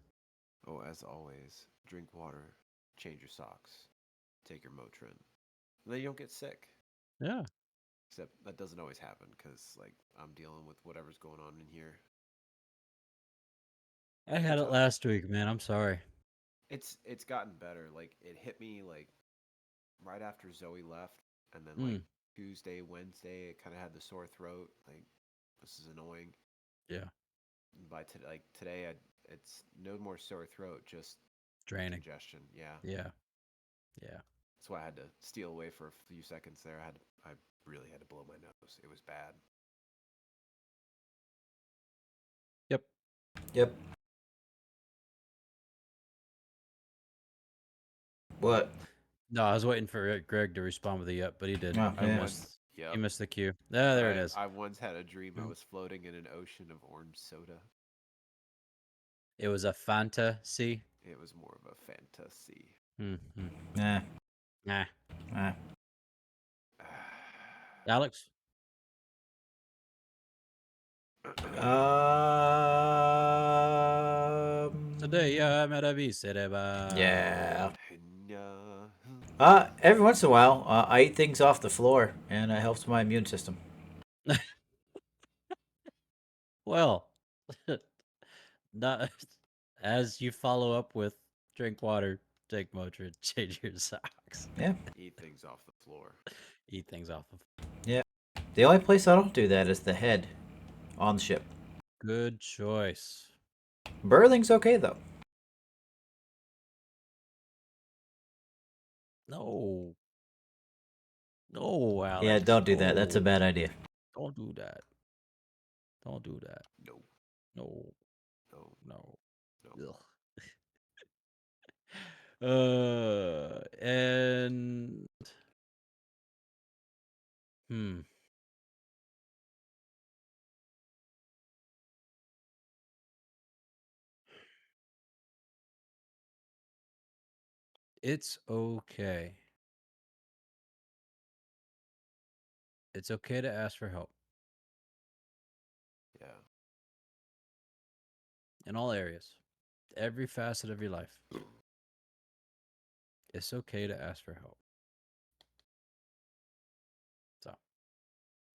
[SPEAKER 2] Oh, as always, drink water, change your socks, take your Motrin. And then you don't get sick.
[SPEAKER 1] Yeah,
[SPEAKER 2] Except that doesn't always happen because, like, I'm dealing with whatever's going on in here.
[SPEAKER 1] I had
[SPEAKER 2] Which
[SPEAKER 1] it last week, man. I'm sorry.
[SPEAKER 2] it's gotten better. Like, it hit me like right after Zoe left, and then like
[SPEAKER 1] Mm,
[SPEAKER 2] Tuesday, Wednesday, it kind of had the sore throat. Like, this is annoying.
[SPEAKER 1] yeah,
[SPEAKER 2] By today, like today, it's no more sore throat, just
[SPEAKER 1] draining.
[SPEAKER 2] congestion. Yeah,
[SPEAKER 1] Yeah, yeah.
[SPEAKER 2] that's why I had to steal away for a few seconds there. I really had to blow my nose. It was bad.
[SPEAKER 1] Yep.
[SPEAKER 3] Yep. What?
[SPEAKER 1] No, I was waiting for Greg to respond with a yep, but he did.
[SPEAKER 3] Oh,
[SPEAKER 2] I
[SPEAKER 3] yeah.
[SPEAKER 2] once,
[SPEAKER 1] He
[SPEAKER 2] yep.
[SPEAKER 1] missed the cue. Ah, there it is.
[SPEAKER 2] I once had a dream I
[SPEAKER 1] Mm.
[SPEAKER 2] was floating in an ocean of orange soda.
[SPEAKER 1] It was a fantasy.
[SPEAKER 2] It was more of a fantasy.
[SPEAKER 1] Mm-hmm.
[SPEAKER 3] Nah.
[SPEAKER 1] Nah.
[SPEAKER 3] Nah.
[SPEAKER 1] Alex? Today, I'm at a sereba.
[SPEAKER 3] Yeah.
[SPEAKER 2] Yeah.
[SPEAKER 3] Every once in a while, I eat things off the floor, and it helps my immune system.
[SPEAKER 1] Well, not as you follow up with drink water, take Motrin, change your socks,
[SPEAKER 3] Yeah.
[SPEAKER 2] Eat things off the floor.
[SPEAKER 1] eat things off of.
[SPEAKER 3] Yeah. The only place I don't do that is the head on the ship.
[SPEAKER 1] Good choice.
[SPEAKER 3] Burling's okay though.
[SPEAKER 1] No. No, Alex.
[SPEAKER 3] Yeah, don't do that. That's a
[SPEAKER 1] No.
[SPEAKER 3] bad idea.
[SPEAKER 1] Don't do that. Don't do that.
[SPEAKER 2] No,
[SPEAKER 1] No.
[SPEAKER 2] no,
[SPEAKER 1] No.
[SPEAKER 2] no.
[SPEAKER 1] Ugh. And hmm. It's okay. It's okay to ask for help
[SPEAKER 2] Yeah.
[SPEAKER 1] in all areas, every facet of your life. It's okay to ask for help. So,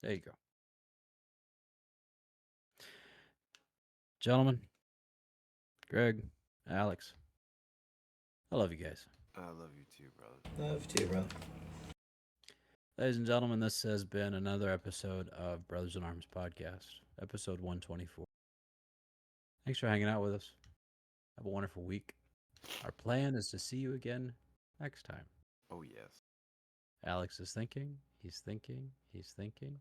[SPEAKER 1] there you go. Gentlemen, Greg, Alex, I love you guys.
[SPEAKER 2] I love you too, brother.
[SPEAKER 3] Love too, brother.
[SPEAKER 1] Ladies and gentlemen, this has been another episode of Brothers in Arms Podcast, episode 124. Thanks for hanging out with us. Have a wonderful week. Our plan is to see you again next time.
[SPEAKER 2] Oh yes.
[SPEAKER 1] Alex is thinking, he's thinking, he's thinking,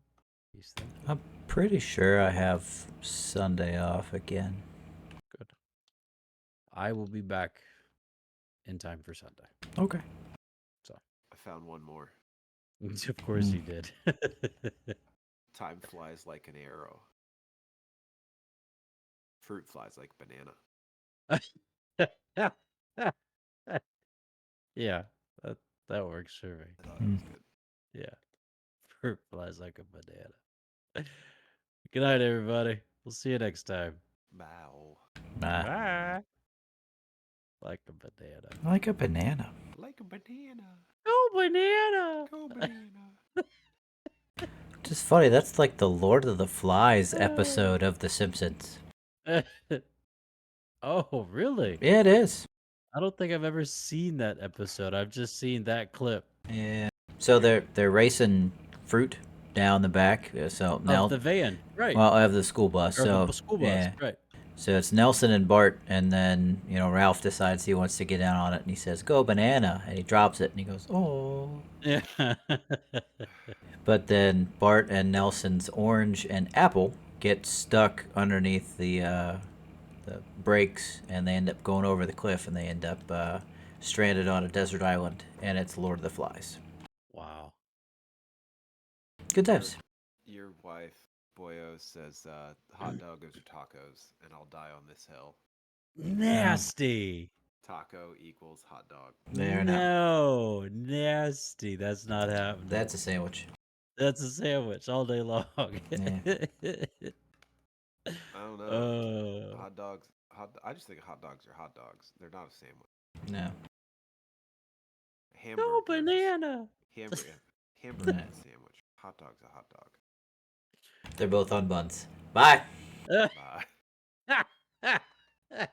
[SPEAKER 1] he's thinking.
[SPEAKER 3] I'm pretty sure I have Sunday off again.
[SPEAKER 1] Good. I will be back in time for Sunday.
[SPEAKER 3] Okay.
[SPEAKER 2] I found one more.
[SPEAKER 1] Of course he did.
[SPEAKER 2] Time flies like an arrow. Fruit flies like banana.
[SPEAKER 1] Yeah, that works for me.
[SPEAKER 2] I thought it was good.
[SPEAKER 1] Yeah. Fruit flies like a banana. Good night, everybody. We'll see you next time.
[SPEAKER 2] Bow.
[SPEAKER 1] Bye. Like a banana.
[SPEAKER 3] Like a banana.
[SPEAKER 2] Like a banana.
[SPEAKER 1] Go banana.
[SPEAKER 2] Go banana.
[SPEAKER 3] Just funny, that's like the Lord of the Flies episode of The Simpsons.
[SPEAKER 1] Oh, really?
[SPEAKER 3] Yeah, it is.
[SPEAKER 1] I don't think I've ever seen that episode. I've just seen that clip
[SPEAKER 3] Yeah. So they're racing fruit down the back. So
[SPEAKER 1] of the van, right?
[SPEAKER 3] well, of the school bus.
[SPEAKER 1] Or
[SPEAKER 3] So
[SPEAKER 1] the school bus,
[SPEAKER 3] yeah.
[SPEAKER 1] right?
[SPEAKER 3] So it's Nelson and Bart, and then Ralph decides he wants to get down on it, and he says, "Go banana," and he drops it, and he goes, "Oh."
[SPEAKER 1] Yeah.
[SPEAKER 3] But then Bart and Nelson's orange and apple get stuck underneath the brakes, and they end up going over the cliff, and they end up stranded on a desert island, and it's Lord of the Flies.
[SPEAKER 1] Wow.
[SPEAKER 3] Good times.
[SPEAKER 2] Your wife, Boyo, says hot doggos or tacos, and I'll die on this hill.
[SPEAKER 1] Nasty.
[SPEAKER 2] Taco equals hot dog.
[SPEAKER 3] They're not.
[SPEAKER 1] No, nasty. That's not happening.
[SPEAKER 3] That's a sandwich.
[SPEAKER 1] That's a sandwich all day long.
[SPEAKER 3] Yeah.
[SPEAKER 2] I don't know.
[SPEAKER 1] Oh.
[SPEAKER 2] Hot dogs. I just think hot dogs are hot dogs. They're not a sandwich.
[SPEAKER 3] No.
[SPEAKER 2] Hamburger.
[SPEAKER 1] No banana.
[SPEAKER 2] Hamburger is a sandwich. Hot dog's a hot dog.
[SPEAKER 3] They're both on buns. Bye.
[SPEAKER 2] Bye.